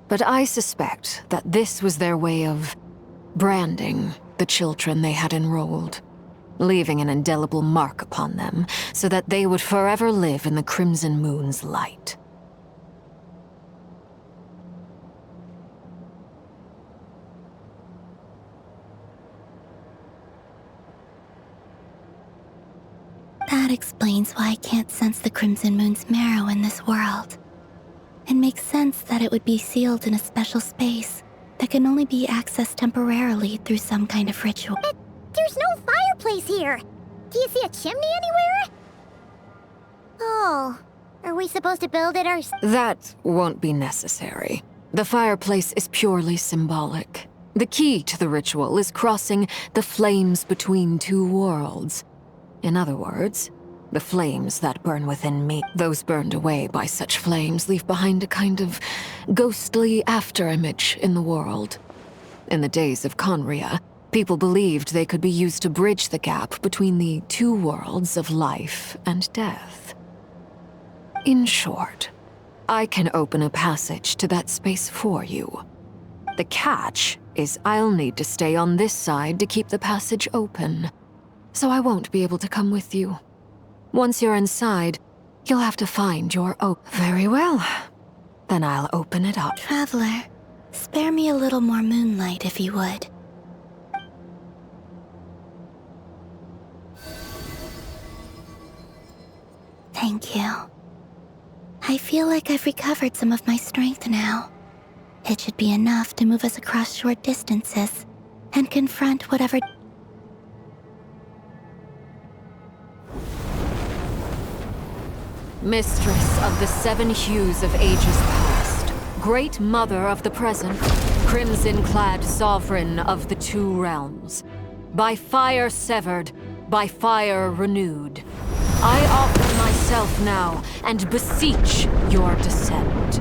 But I suspect that this was their way of branding the children they had enrolled, leaving an indelible mark upon them so that they would forever live in the Crimson Moon's light. That explains why I can't sense the Crimson Moon's marrow in this world. It makes sense that it would be sealed in a special space that can only be accessed temporarily through some kind of ritual. But there's no fireplace here. Do you see a chimney anywhere? Oh, are we supposed to build it ourselves? That won't be necessary. The fireplace is purely symbolic. The key to the ritual is crossing the flames between 2 worlds. In other words, The flames that burn within me, those burned away by such flames, leave behind a kind of ghostly afterimage in the world. In the days of Conria, people believed they could be used to bridge the gap between the two worlds of life and death. In short, I can open a passage to that space for you. The catch is I'll need to stay on this side to keep the passage open, so I won't be able to come with you. Once you're inside, you'll have to find your Very well. Then I'll open it up. Traveler, spare me a little more moonlight if you would. Thank you. I feel like I've recovered some of my strength now. It should be enough to move us across short distances and confront whatever... Mistress of the 7 hues of ages past, Great Mother of the present, crimson-clad sovereign of the 2 realms, by fire severed, by fire renewed, I offer myself now and beseech your descent.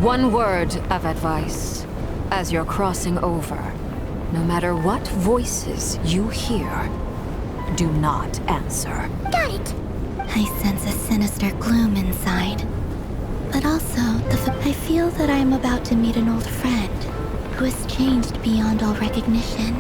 One word of advice. As you're crossing over, no matter what voices you hear, do not answer. Got it! I sense a sinister gloom inside. But also, I feel that I am about to meet an old friend who has changed beyond all recognition.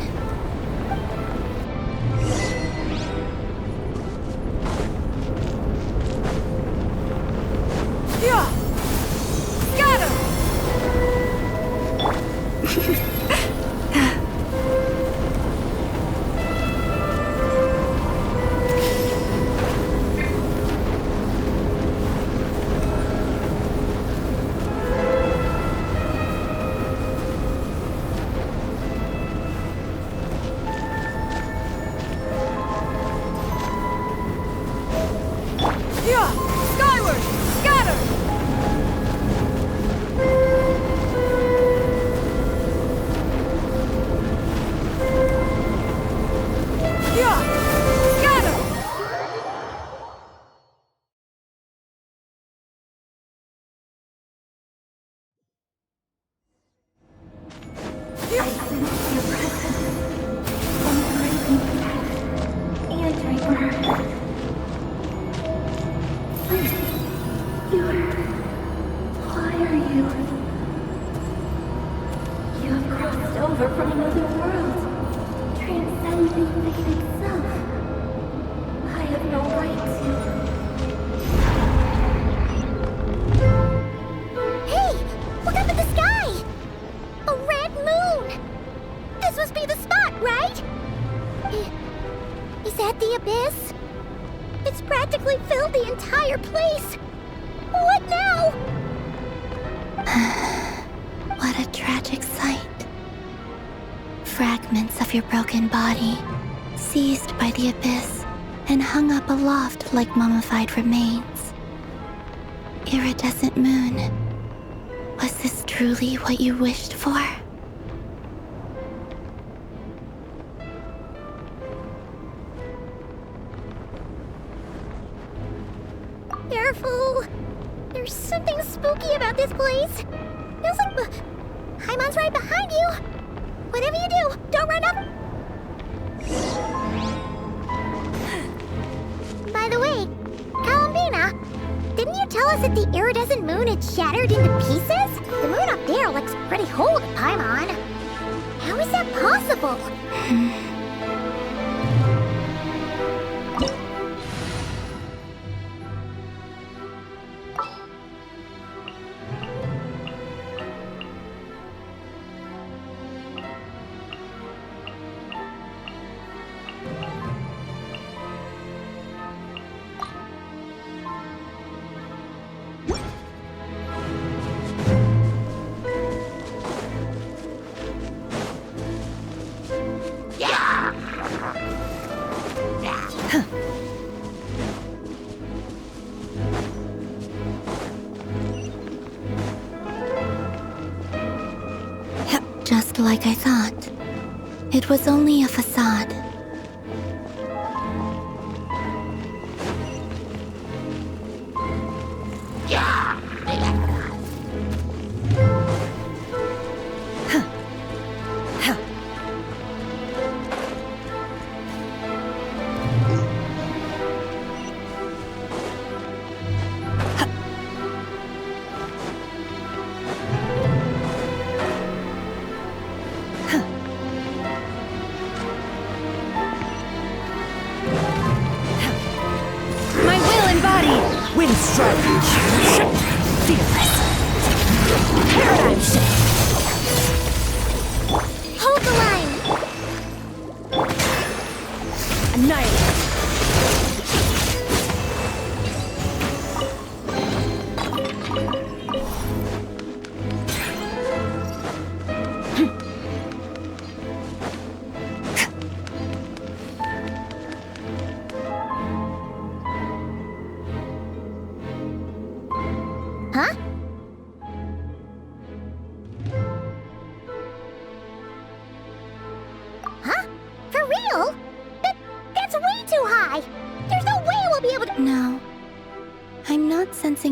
Body, seized by the abyss, and hung up aloft like mummified remains. Iridescent moon, was this truly what you wished for? Careful! There's something spooky about this place. Feels like Paimon's right behind you. Whatever you do, don't run up. By the way, Columbina, didn't you tell us that the iridescent moon had shattered into pieces? The moon up there looks pretty whole to Paimon. How is that possible? Just like I thought. It was only a facade.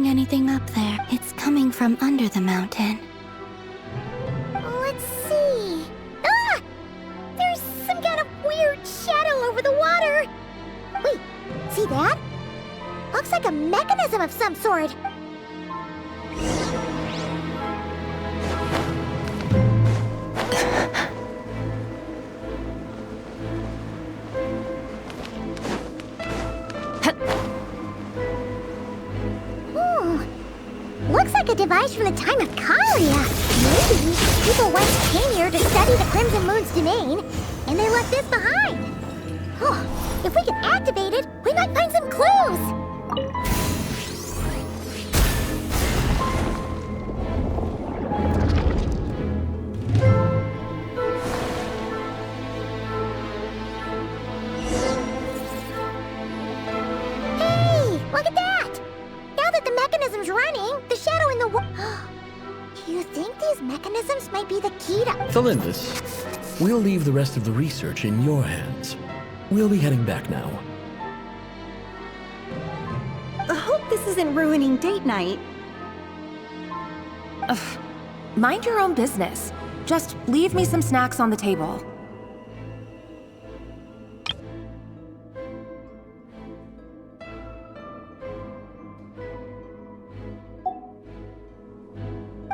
Anything up there. It's coming from under the mountain. Let's see. Ah! There's some kind of weird shadow over the water. Wait, see that? Looks like a mechanism of some sort. A device from the time of Kalia. Maybe people once came here to study the Crimson Moon's domain, and they left this behind. Oh, if we can activate it, we might find some clues. Felindis, we'll leave the rest of the research in your hands. We'll be heading back now. I hope this isn't ruining date night. Ugh. Mind your own business. Just leave me some snacks on the table.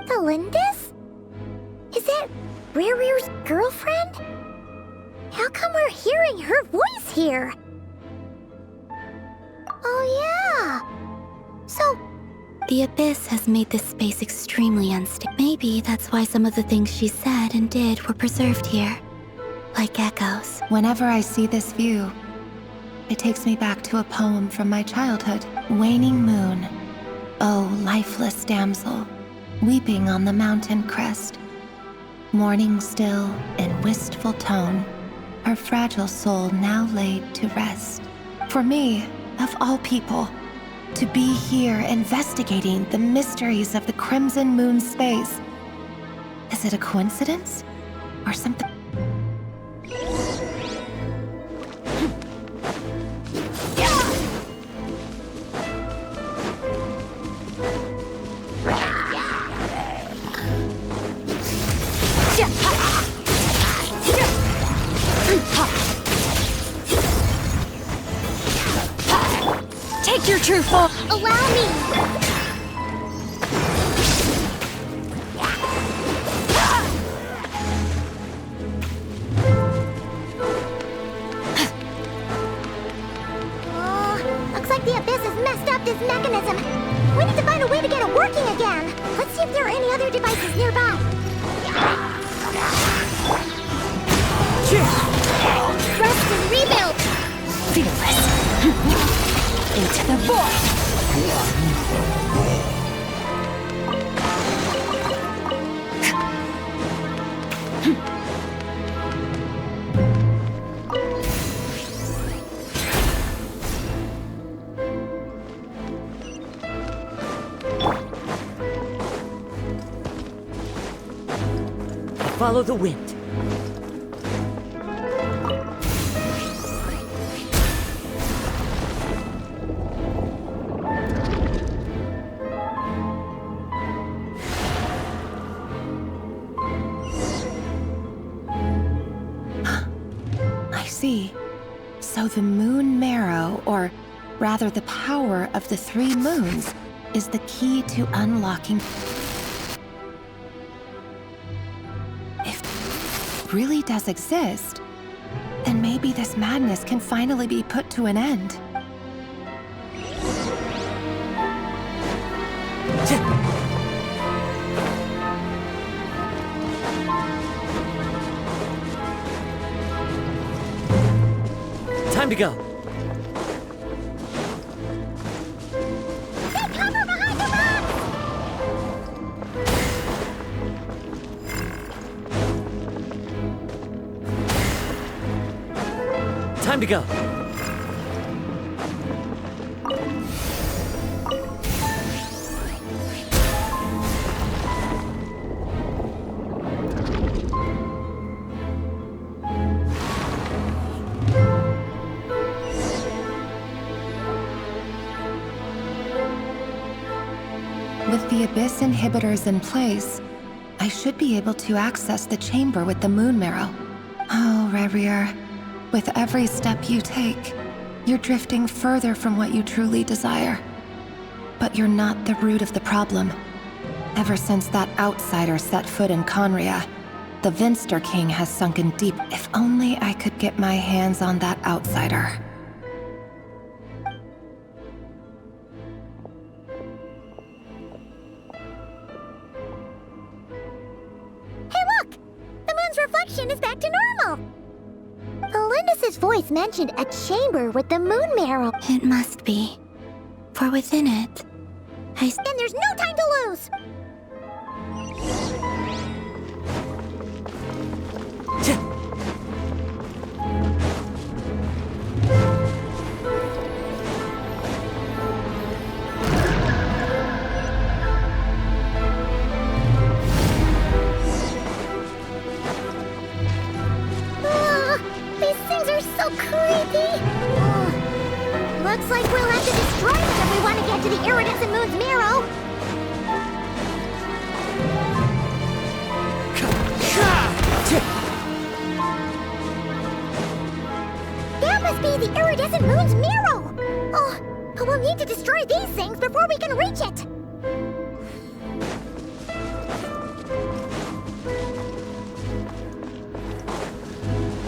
Felindis? Is that Rerir's girlfriend? How come we're hearing her voice here? Oh yeah! So... The Abyss has made this space extremely unstable. Maybe that's why some of the things she said and did were preserved here. Like echoes. Whenever I see this view, it takes me back to a poem from my childhood. Waning moon, oh lifeless damsel, weeping on the mountain crest. Mourning still in wistful tone, her fragile soul now laid to rest. For me, of all people, to be here investigating the mysteries of the Crimson Moon space. Is it a coincidence? Or something? Take your true form. Allow me. Looks like the Abyss has messed up this mechanism. We need to find a way to get it working again. Let's see if there are any other devices nearby. Rest and rebuild. Feel this. Into the void. follow the wind. See. So the moon marrow, or rather the power of the 3 moons, is the key to unlocking... If it really does exist, then maybe this madness can finally be put to an end. Time to go. Take cover behind the rocks! Time to go. With the Abyss inhibitors in place, I should be able to access the chamber with the moon marrow. Oh, Rerir, with every step you take, you're drifting further from what you truly desire. But you're not the root of the problem. Ever since that outsider set foot in Conria, the Vinster King has sunken deep. If only I could get my hands on that outsider. Reflection is back to normal. Felindus's voice mentioned a chamber with the moon marrow. It must be. For within it, And there's no time to lose! Looks like we'll have to destroy them if we want to get to the iridescent moon's marrow. That must be the iridescent moon's marrow! Oh, but we'll need to destroy these things before we can reach it!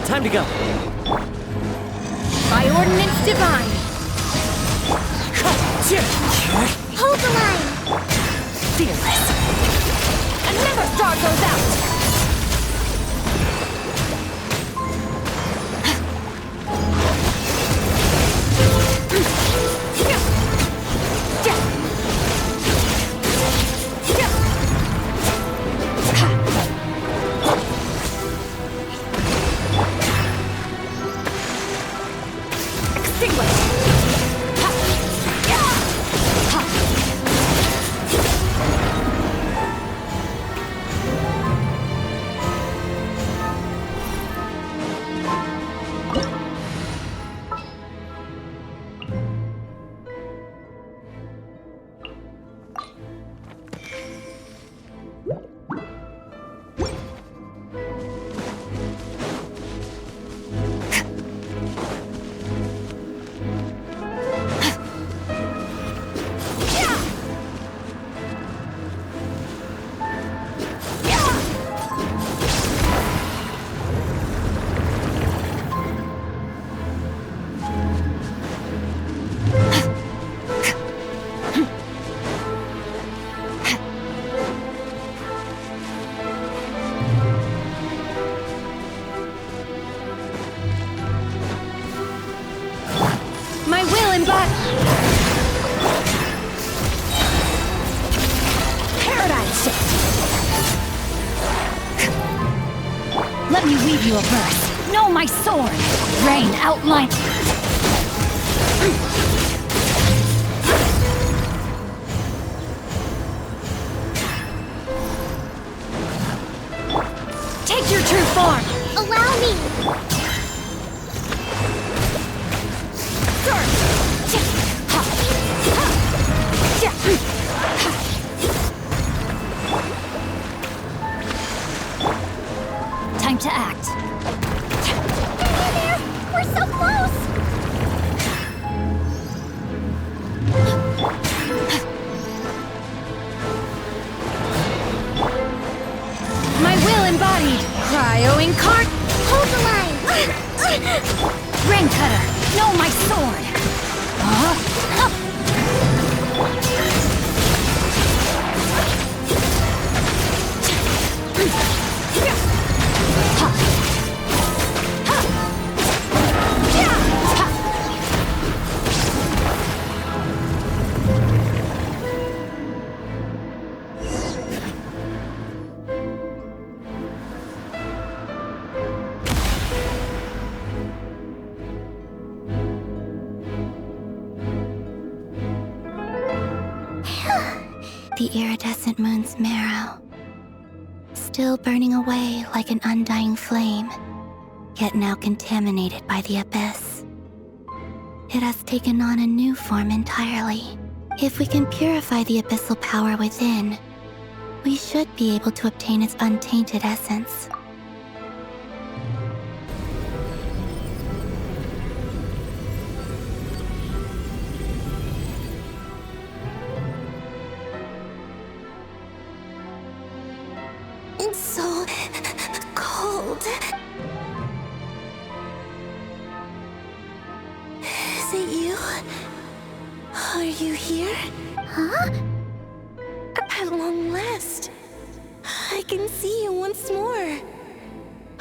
Time to go. By ordinance divine. Hold the line! Fearless. Another star goes out! Let me weave you a verse. Know my sword. Rain outline. Take your true form! Allow me! Time to act. Hey there! We're so close! My will embodied. Cryo-incarn. Hold the line! Rain cutter. No, my sword. The iridescent moon's marrow, still burning away like an undying flame, yet now contaminated by the abyss. It has taken on a new form entirely. If we can purify the abyssal power within, we should be able to obtain its untainted essence. It's so cold. Is it you? Are you here? Huh? At long last, I can see you once more.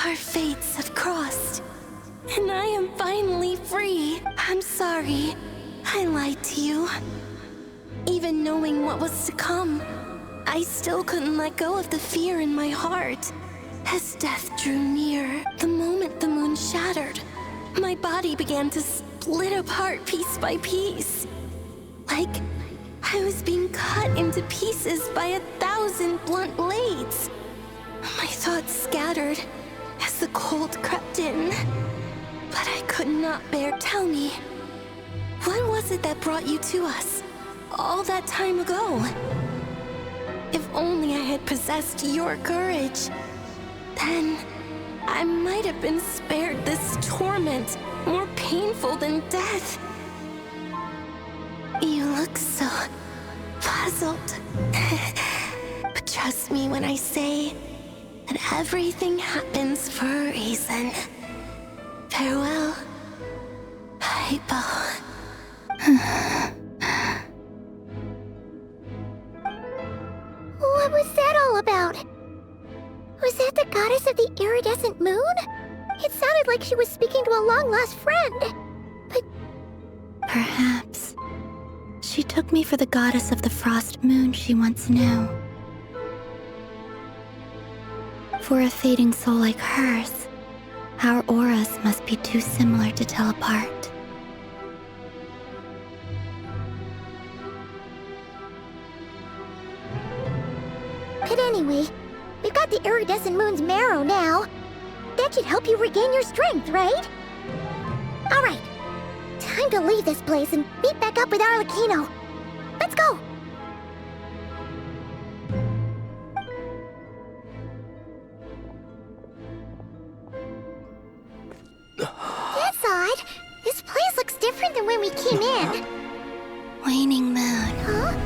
Our fates have crossed, and I am finally free. I'm sorry, I lied to you. Even knowing what was to come, I still couldn't let go of the fear in my heart. As death drew near, the moment the moon shattered, my body began to split apart piece by piece. Like I was being cut into pieces by 1,000 blunt blades. My thoughts scattered as the cold crept in. But I could not bear. Tell me, what was it that brought you to us all that time ago? If only I had possessed your courage, then I might have been spared this torment, more painful than death. You look so puzzled. But trust me when I say that everything happens for a reason. Farewell, Hypo. What was that all about? Was that the goddess of the iridescent moon? It sounded like she was speaking to a long-lost friend. But perhaps she took me for the goddess of the frost moon she once knew. For a fading soul like hers, our auras must be too similar to tell apart. But anyway, we've got the iridescent moon's marrow now. That should help you regain your strength, right? Alright, time to leave this place and meet back up with Arlecchino. Let's go! That's odd. This place looks different than when we came in. Waning moon,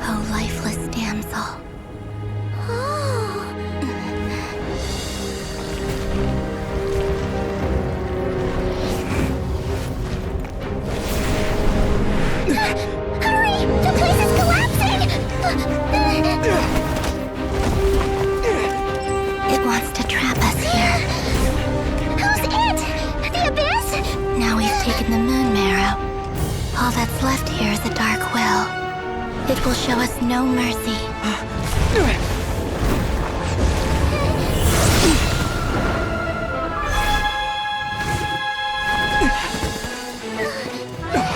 oh lifeless damsel. Hurry! The place is collapsing! It wants to trap us here. Who's it? The abyss? Now we've taken the moon marrow. All that's left here is a dark will. It will show us no mercy.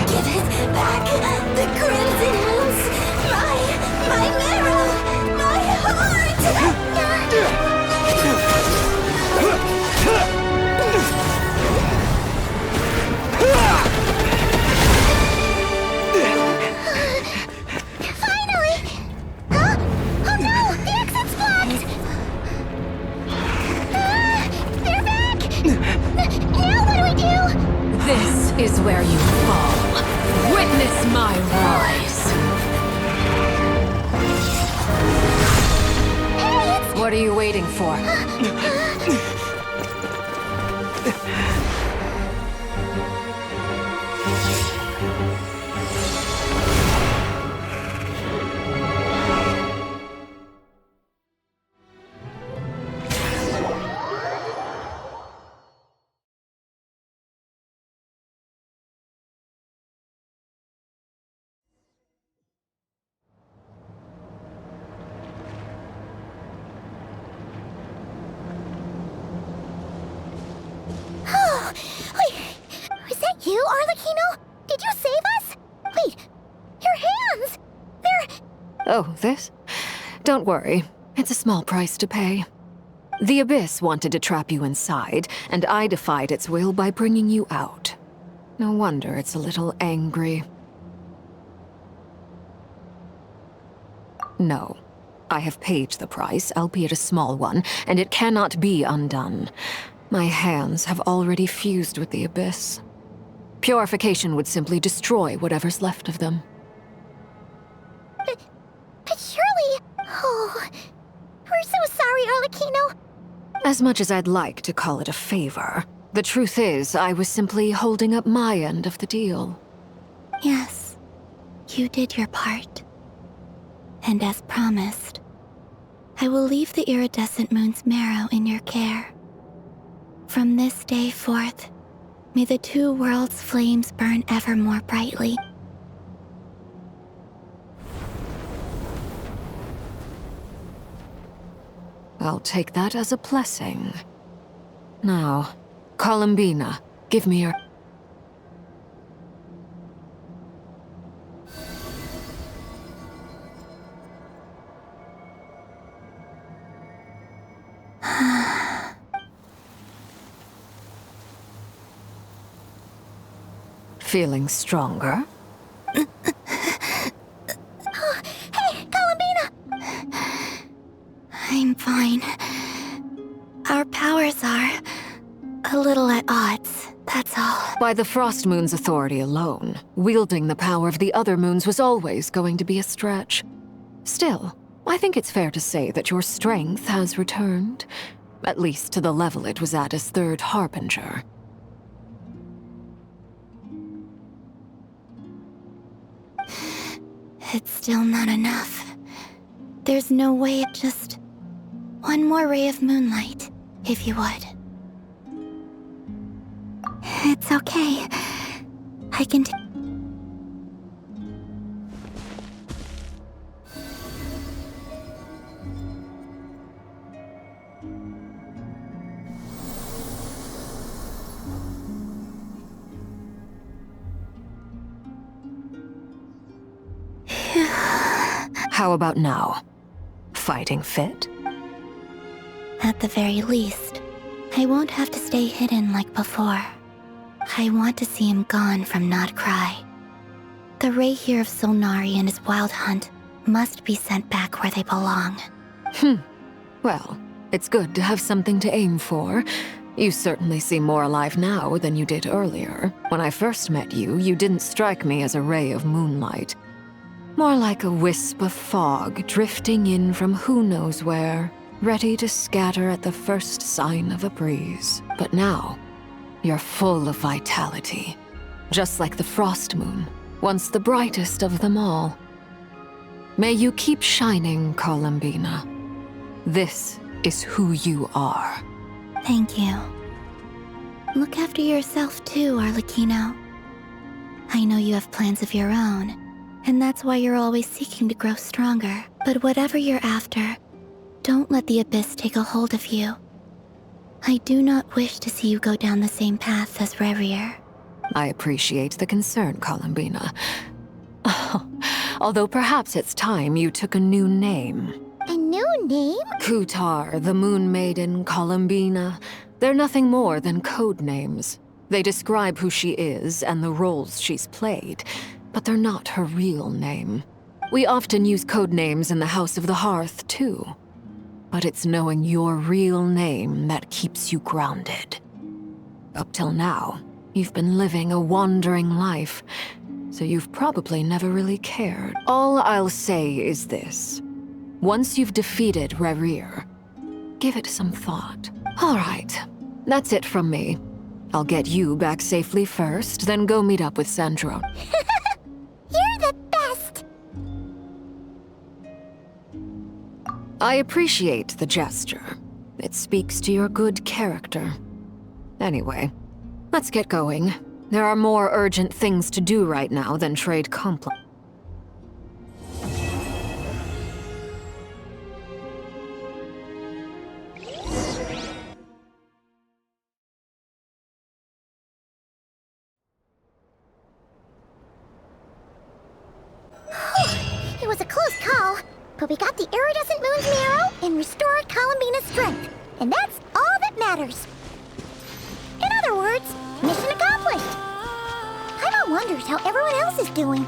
Give it back! The crimson moons! My marrow! My heart! Prepare you fall. Witness my rise. What are you waiting for? You, Arlecchino? Did you save us? Wait, your hands! They're... Oh, this? Don't worry. It's a small price to pay. The Abyss wanted to trap you inside, and I defied its will by bringing you out. No wonder it's a little angry. No. I have paid the price, albeit a small one, and it cannot be undone. My hands have already fused with the Abyss. Purification would simply destroy whatever's left of them. But surely... Oh... We're so sorry, Arlecchino. As much as I'd like to call it a favor, the truth is I was simply holding up my end of the deal. Yes, you did your part. And as promised, I will leave the iridescent moon's marrow in your care. From this day forth, may the two worlds' flames burn ever more brightly. I'll take that as a blessing. Now, Columbina, give me your... Feeling stronger? Hey, Columbina! I'm fine. Our powers are a little at odds, that's all. By the Frost Moon's authority alone, wielding the power of the other moons was always going to be a stretch. Still, I think it's fair to say that your strength has returned, at least to the level it was at as Third Harbinger. It's still not enough. There's no way, just one more ray of moonlight, if you would. It's okay. I can How about now? Fighting fit? At the very least, I won't have to stay hidden like before. I want to see him gone from Nod-Krai. The Rerir of Solnari and his wild hunt must be sent back where they belong. Well, it's good to have something to aim for. You certainly seem more alive now than you did earlier. When I first met you, you didn't strike me as a ray of moonlight. More like a wisp of fog drifting in from who knows where, ready to scatter at the first sign of a breeze. But now, you're full of vitality, just like the Frost Moon, once the brightest of them all. May you keep shining, Columbina. This is who you are. Thank you. Look after yourself too, Arlecchino. I know you have plans of your own, and that's why you're always seeking to grow stronger. But whatever you're after, don't let the Abyss take a hold of you. I do not wish to see you go down the same path as Rerir. I appreciate the concern, Columbina. Although perhaps it's time you took a new name. A new name? Kutar, the Moon Maiden, Columbina. They're nothing more than code names. They describe who she is and the roles she's played, but they're not her real name. We often use code names in the House of the Hearth, too. But it's knowing your real name that keeps you grounded. Up till now, You've been living a wandering life, so you've probably never really cared. All I'll say is this. Once you've defeated Rerir, give it some thought. All right, that's it from me. I'll get you back safely first, then go meet up with Sandrone. You're the best! I appreciate the gesture. It speaks to your good character. Anyway, let's get going. There are more urgent things to do right now than trade compliments. It was a close call, but we got the iridescent moon's marrow and restored Columbina's strength, and that's all that matters. In other words, mission accomplished. Paimon wonders how everyone else is doing.